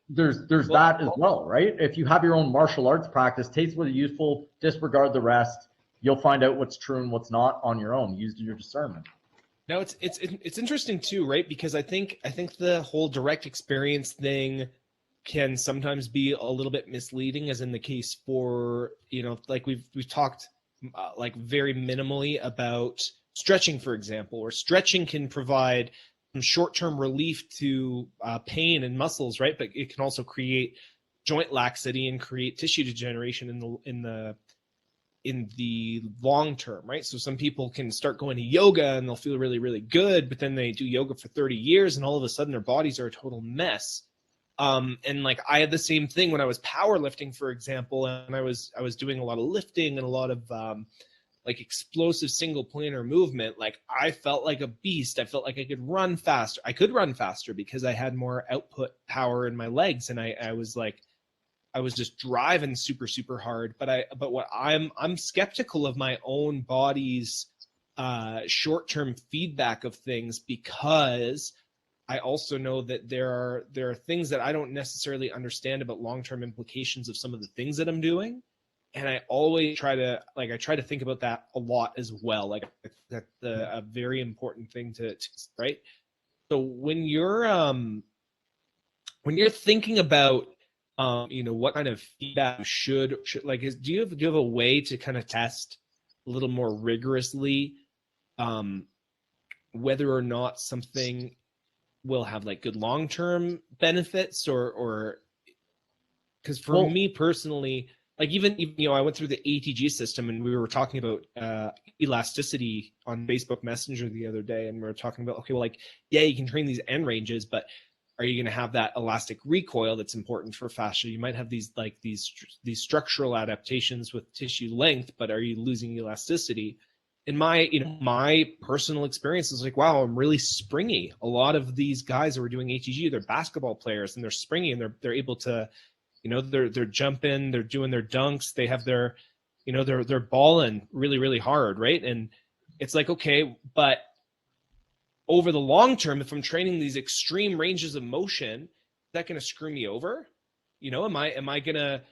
there's that as well, right? If you have your own martial arts practice, taste what is useful, disregard the rest. You'll find out what's true and what's not on your own. Use your discernment. Now it's interesting too, right? Because I think the whole direct experience thing can sometimes be a little bit misleading, as in the case for we've talked very minimally about stretching, for example, or stretching can provide some short-term relief to pain and muscles, right? But it can also create joint laxity and create tissue degeneration in the in the long term, right? So some people can start going to yoga and they'll feel really, really good, but then they do yoga for 30 years and all of a sudden their bodies are a total mess. And like I had the same thing when I was powerlifting, for example, and I was doing a lot of lifting and a lot of like explosive single planar movement. Like I felt like a beast. I felt like I could run faster. I could run faster because I had more output power in my legs, and I was like, I was just driving super, super hard. But what I'm skeptical of my own body's short-term feedback of things, because I also know that there are things that I don't necessarily understand about long-term implications of some of the things that I'm doing. And I always try to think about that a lot as well. Like that's a very important thing to right. So when you're thinking about what kind of feedback you should like, do you have a way to kind of test a little more rigorously whether or not something will have like good long-term benefits, or because for me personally, like even I went through the ATG system and we were talking about elasticity on Facebook Messenger the other day, and we were talking about, okay, well, like, yeah, you can train these end ranges, but are you going to have that elastic recoil that's important for fascia? You might have these structural adaptations with tissue length, but are you losing elasticity? In my personal experience is like, wow, I'm really springy. A lot of these guys who are doing ATG, they're basketball players and they're springy and they're able to, they're jumping, they're doing their dunks, they have their, they're balling really, really hard, right? And it's like, okay, but over the long term, if I'm training these extreme ranges of motion, is that going to screw me over? Am I gonna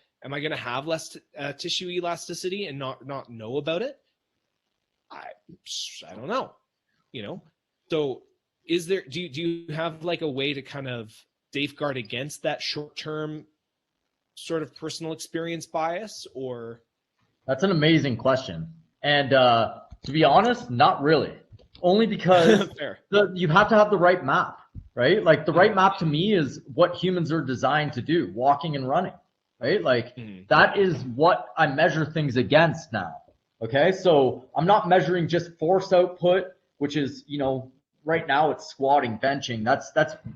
have less tissue elasticity and not know about it? I don't know. So do you have like a way to kind of safeguard against that short-term sort of personal experience bias? Or that's an amazing question, and to be honest, not really. Only because you have to have the right map, right? Like the right map to me is what humans are designed to do, walking and running, right? Like that is what I measure things against now. Okay, so I'm not measuring just force output, which is, right now it's squatting, benching. That's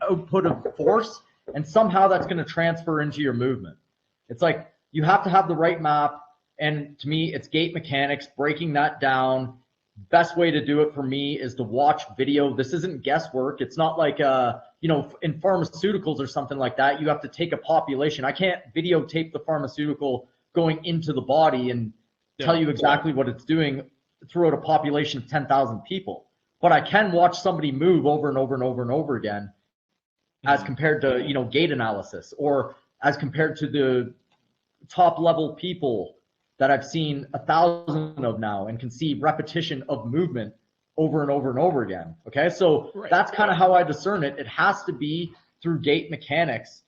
output of force, and somehow that's going to transfer into your movement. It's like you have to have the right map, and to me, it's gait mechanics, breaking that down. Best way to do it for me is to watch video. This isn't guesswork. It's not like in pharmaceuticals or something like that, you have to take a population. I can't videotape the pharmaceutical going into the body and tell you exactly what it's doing throughout a population of 10,000 people. But I can watch somebody move over and over and over and over again, as compared to, gait analysis, or as compared to the top level people that I've seen 1,000 of now and can see repetition of movement over and over and over again. Okay, so that's kind of how I discern it. It has to be through gait mechanics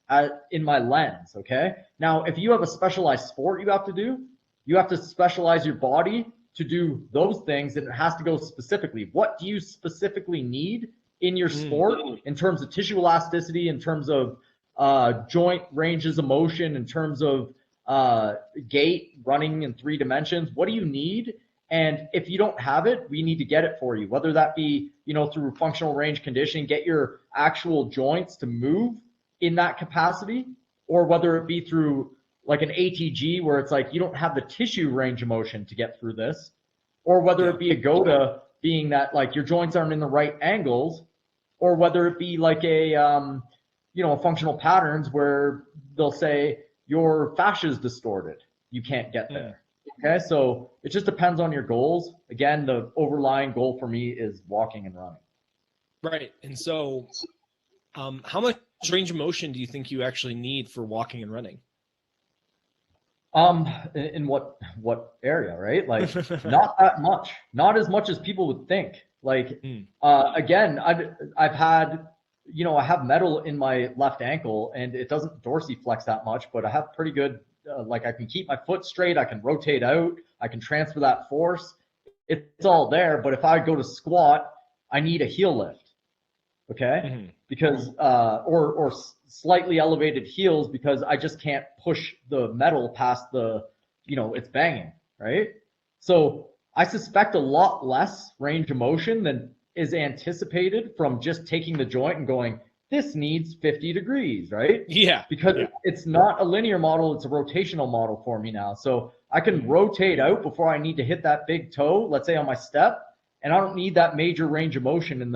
in my lens. Okay, now if you have a specialized sport you have to do, you have to specialize your body to do those things, and it has to go specifically. What do you specifically need in your sport in terms of tissue elasticity, in terms of joint ranges of motion, in terms of gait, running in 3 dimensions? What do you need? And if you don't have it, we need to get it for you, whether that be, through functional range conditioning, get your actual joints to move in that capacity, or whether it be through like an ATG where it's like you don't have the tissue range of motion to get through this, or whether it be a GOTA, being that like your joints aren't in the right angles, or whether it be like a functional patterns where they'll say your fascia is distorted, you can't get there. Okay, so it just depends on your goals. Again, the overlying goal for me is walking and running. Right. And so how much range of motion do you think you actually need for walking and running? In what area, right? Like not that much, not as much as people would think. Like again, I've had, I have metal in my left ankle and it doesn't dorsiflex that much, but I have pretty good, like I can keep my foot straight, I can rotate out, I can transfer that force. It's all there, but if I go to squat, I need a heel lift. Okay, because or slightly elevated heels, because I just can't push the metal past the, it's banging, right? So I suspect a lot less range of motion than is anticipated from just taking the joint and going, this needs 50 degrees, right? Yeah. Because yeah. it's not a linear model, it's a rotational model for me now. So I can rotate out before I need to hit that big toe, let's say on my step, and I don't need that major range of motion in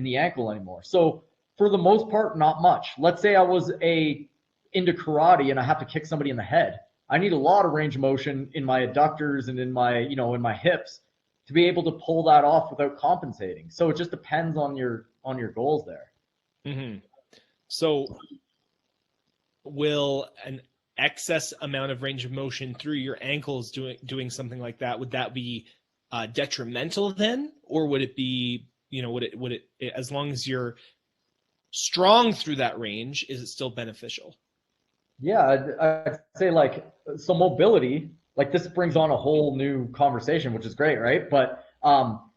the ankle anymore. So for the most part, not much. Let's say I was into karate and I have to kick somebody in the head. I need a lot of range of motion in my adductors and in my hips to be able to pull that off without compensating. So it just depends on your goals there. Mm-hmm. So will an excess amount of range of motion through your ankles doing something like that, would that be detrimental then, or would it be, would it as long as you're strong through that range, is it still beneficial? Yeah, I'd say so mobility, this brings on a whole new conversation, which is great, right? But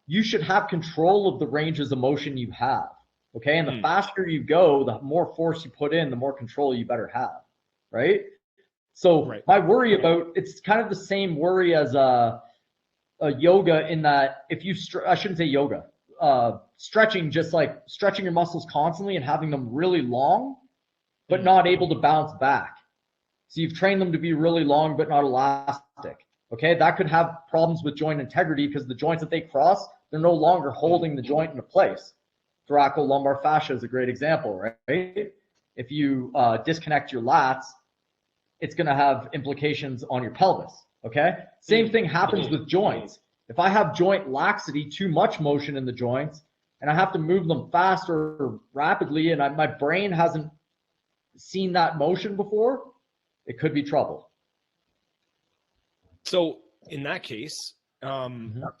you should have control of the ranges of motion you have, okay? And the faster you go, the more force you put in, the more control you better have, right? So my worry about, it's kind of the same worry as a yoga in that if you, I shouldn't say yoga, stretching, just like stretching your muscles constantly and having them really long, but not able to bounce back. So you've trained them to be really long, but not elastic. Okay, that could have problems with joint integrity because the joints that they cross, they're no longer holding the joint into place. Thoracolumbar fascia is a great example, right? If you disconnect your lats, it's going to have implications on your pelvis. Okay, same thing happens with joints. If I have joint laxity, too much motion in the joints, and I have to move them fast or rapidly, and my brain hasn't seen that motion before, it could be trouble. So in that case,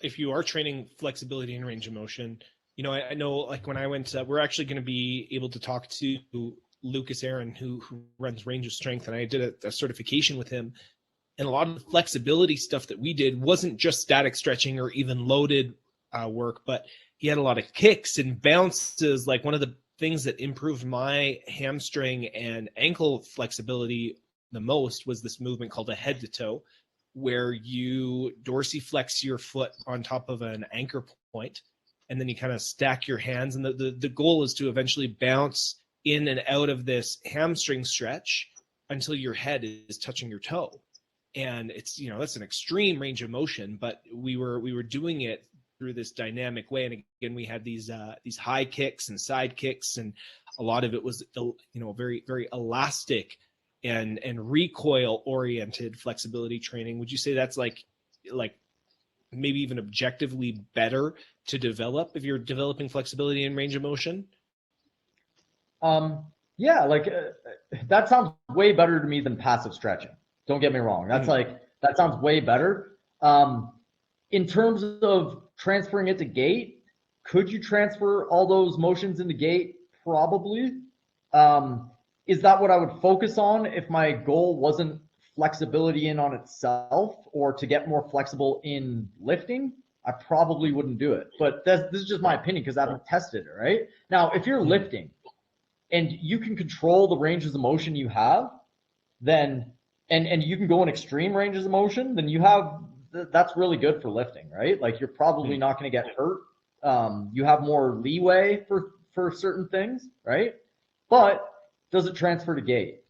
if you are training flexibility and range of motion, I know like when I went, we're actually going to be able to talk to Lucas Aaron, who runs Range of Strength, and I did a certification with him. And a lot of the flexibility stuff that we did wasn't just static stretching or even loaded work, but he had a lot of kicks and bounces. Like one of the things that improved my hamstring and ankle flexibility the most was this movement called a head to toe, where you dorsiflex your foot on top of an anchor point, and then you kind of stack your hands. And the goal is to eventually bounce in and out of this hamstring stretch until your head is touching your toe. And it's, that's an extreme range of motion, but we were doing it through this dynamic way. And again, we had these high kicks and side kicks, and a lot of it was, very, very elastic and recoil oriented flexibility training. Would you say that's like maybe even objectively better to develop if you're developing flexibility and range of motion? Yeah, that sounds way better to me than passive stretching. Don't get me wrong. That's that sounds way better. In terms of transferring it to gait, could you transfer all those motions into gait? Probably. Is that what I would focus on if my goal wasn't flexibility in on itself or to get more flexible in lifting? I probably wouldn't do it. But this is just my opinion because I haven't tested it, right? Now, if you're lifting and you can control the ranges of motion you have, then and you can go in extreme ranges of motion, then that's really good for lifting, right? Like you're probably not going to get hurt. You have more leeway for certain things, right? But does it transfer to gait?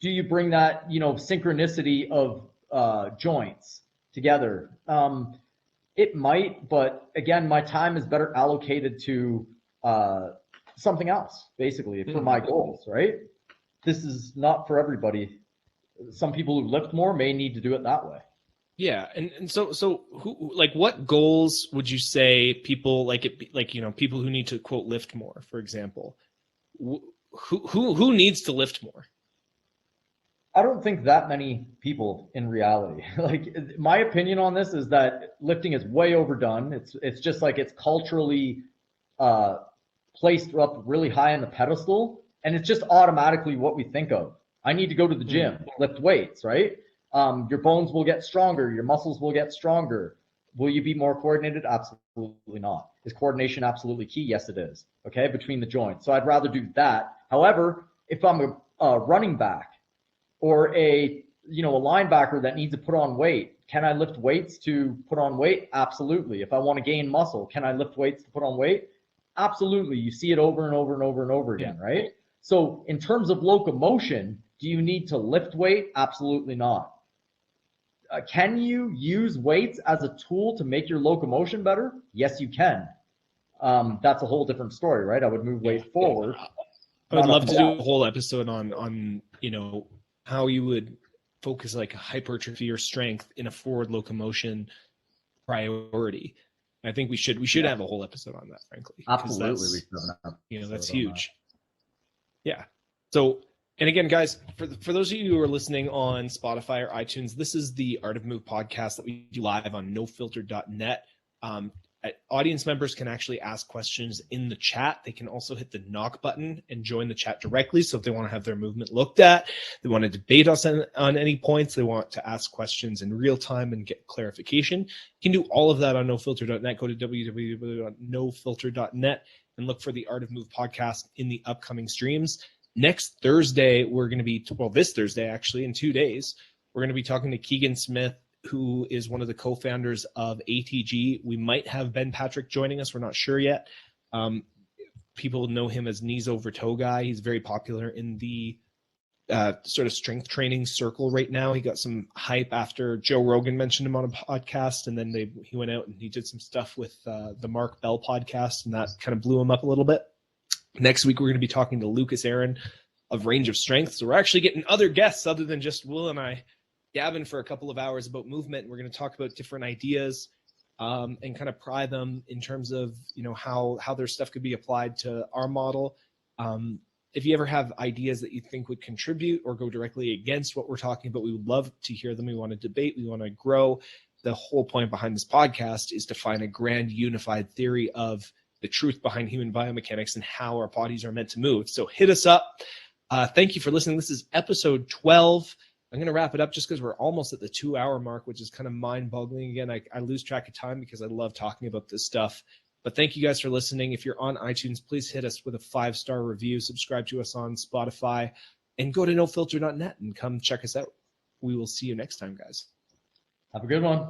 Do you bring that, synchronicity of joints together? It might, but again, my time is better allocated to something else, basically, for my goals, right? This is not for everybody. Some people who lift more may need to do it that way. Yeah, and so who, like, what goals would you say people people who need to quote lift more, for example, who needs to lift more? I don't think that many people in reality. My opinion on this is that lifting is way overdone. It's just it's culturally placed up really high on the pedestal, and it's just automatically what we think of. I need to go to the gym, lift weights, right? Your bones will get stronger, your muscles will get stronger. Will you be more coordinated? Absolutely not. Is coordination absolutely key? Yes, it is. Okay, between the joints. So I'd rather do that. However, if I'm a running back or a a linebacker that needs to put on weight. Can I lift weights to put on weight? Absolutely. If I want to gain muscle, can I lift weights to put on weight? Absolutely. You see it over and over and over and over again, right? So in terms of locomotion, do you need to lift weight? Absolutely not. Can you use weights as a tool to make your locomotion better? Yes, you can. That's a whole different story, right? I would move weight forward. I would love to do a whole episode on how you would focus like hypertrophy or strength in a forward locomotion priority. I think we should have a whole episode on that, frankly. Absolutely, that's huge. Yeah. So, and again, guys, for those of you who are listening on Spotify or iTunes, this is the Art of Move podcast that we do live on nofilter.net. Audience members can actually ask questions in the chat. They can also hit the knock button and join the chat directly. So if they want to have their movement looked at, they want to debate us on any points, they want to ask questions in real time and get clarification, you can do all of that on nofilter.net. Go to www.nofilter.net and look for the Art of Move podcast in the upcoming streams. Next Thursday, we're going to be, this Thursday, actually, in 2 days, we're going to be talking to Keegan Smith, who is one of the co-founders of ATG. We might have Ben Patrick joining us. We're not sure yet. People know him as Knees Over Toe Guy. He's very popular in the sort of strength training circle right now. He got some hype after Joe Rogan mentioned him on a podcast, and then he went out and he did some stuff with the Mark Bell podcast, and that kind of blew him up a little bit. Next week, we're going to be talking to Lucas Aaron of Range of Strength. So we're actually getting other guests other than just Will and I gabbing for a couple of hours about movement. We're going to talk about different ideas and kind of pry them in terms of, how their stuff could be applied to our model. If you ever have ideas that you think would contribute or go directly against what we're talking about, we would love to hear them. We want to debate. We want to grow. The whole point behind this podcast is to find a grand unified theory of the truth behind human biomechanics and how our bodies are meant to move. So hit us up. Thank you for listening. This is episode 12. I'm going to wrap it up just because we're almost at the 2-hour mark, which is kind of mind-boggling. Again, I lose track of time because I love talking about this stuff. But thank you guys for listening. If you're on iTunes, please hit us with a 5-star review. Subscribe to us on Spotify. And go to nofilter.net and come check us out. We will see you next time, guys. Have a good one.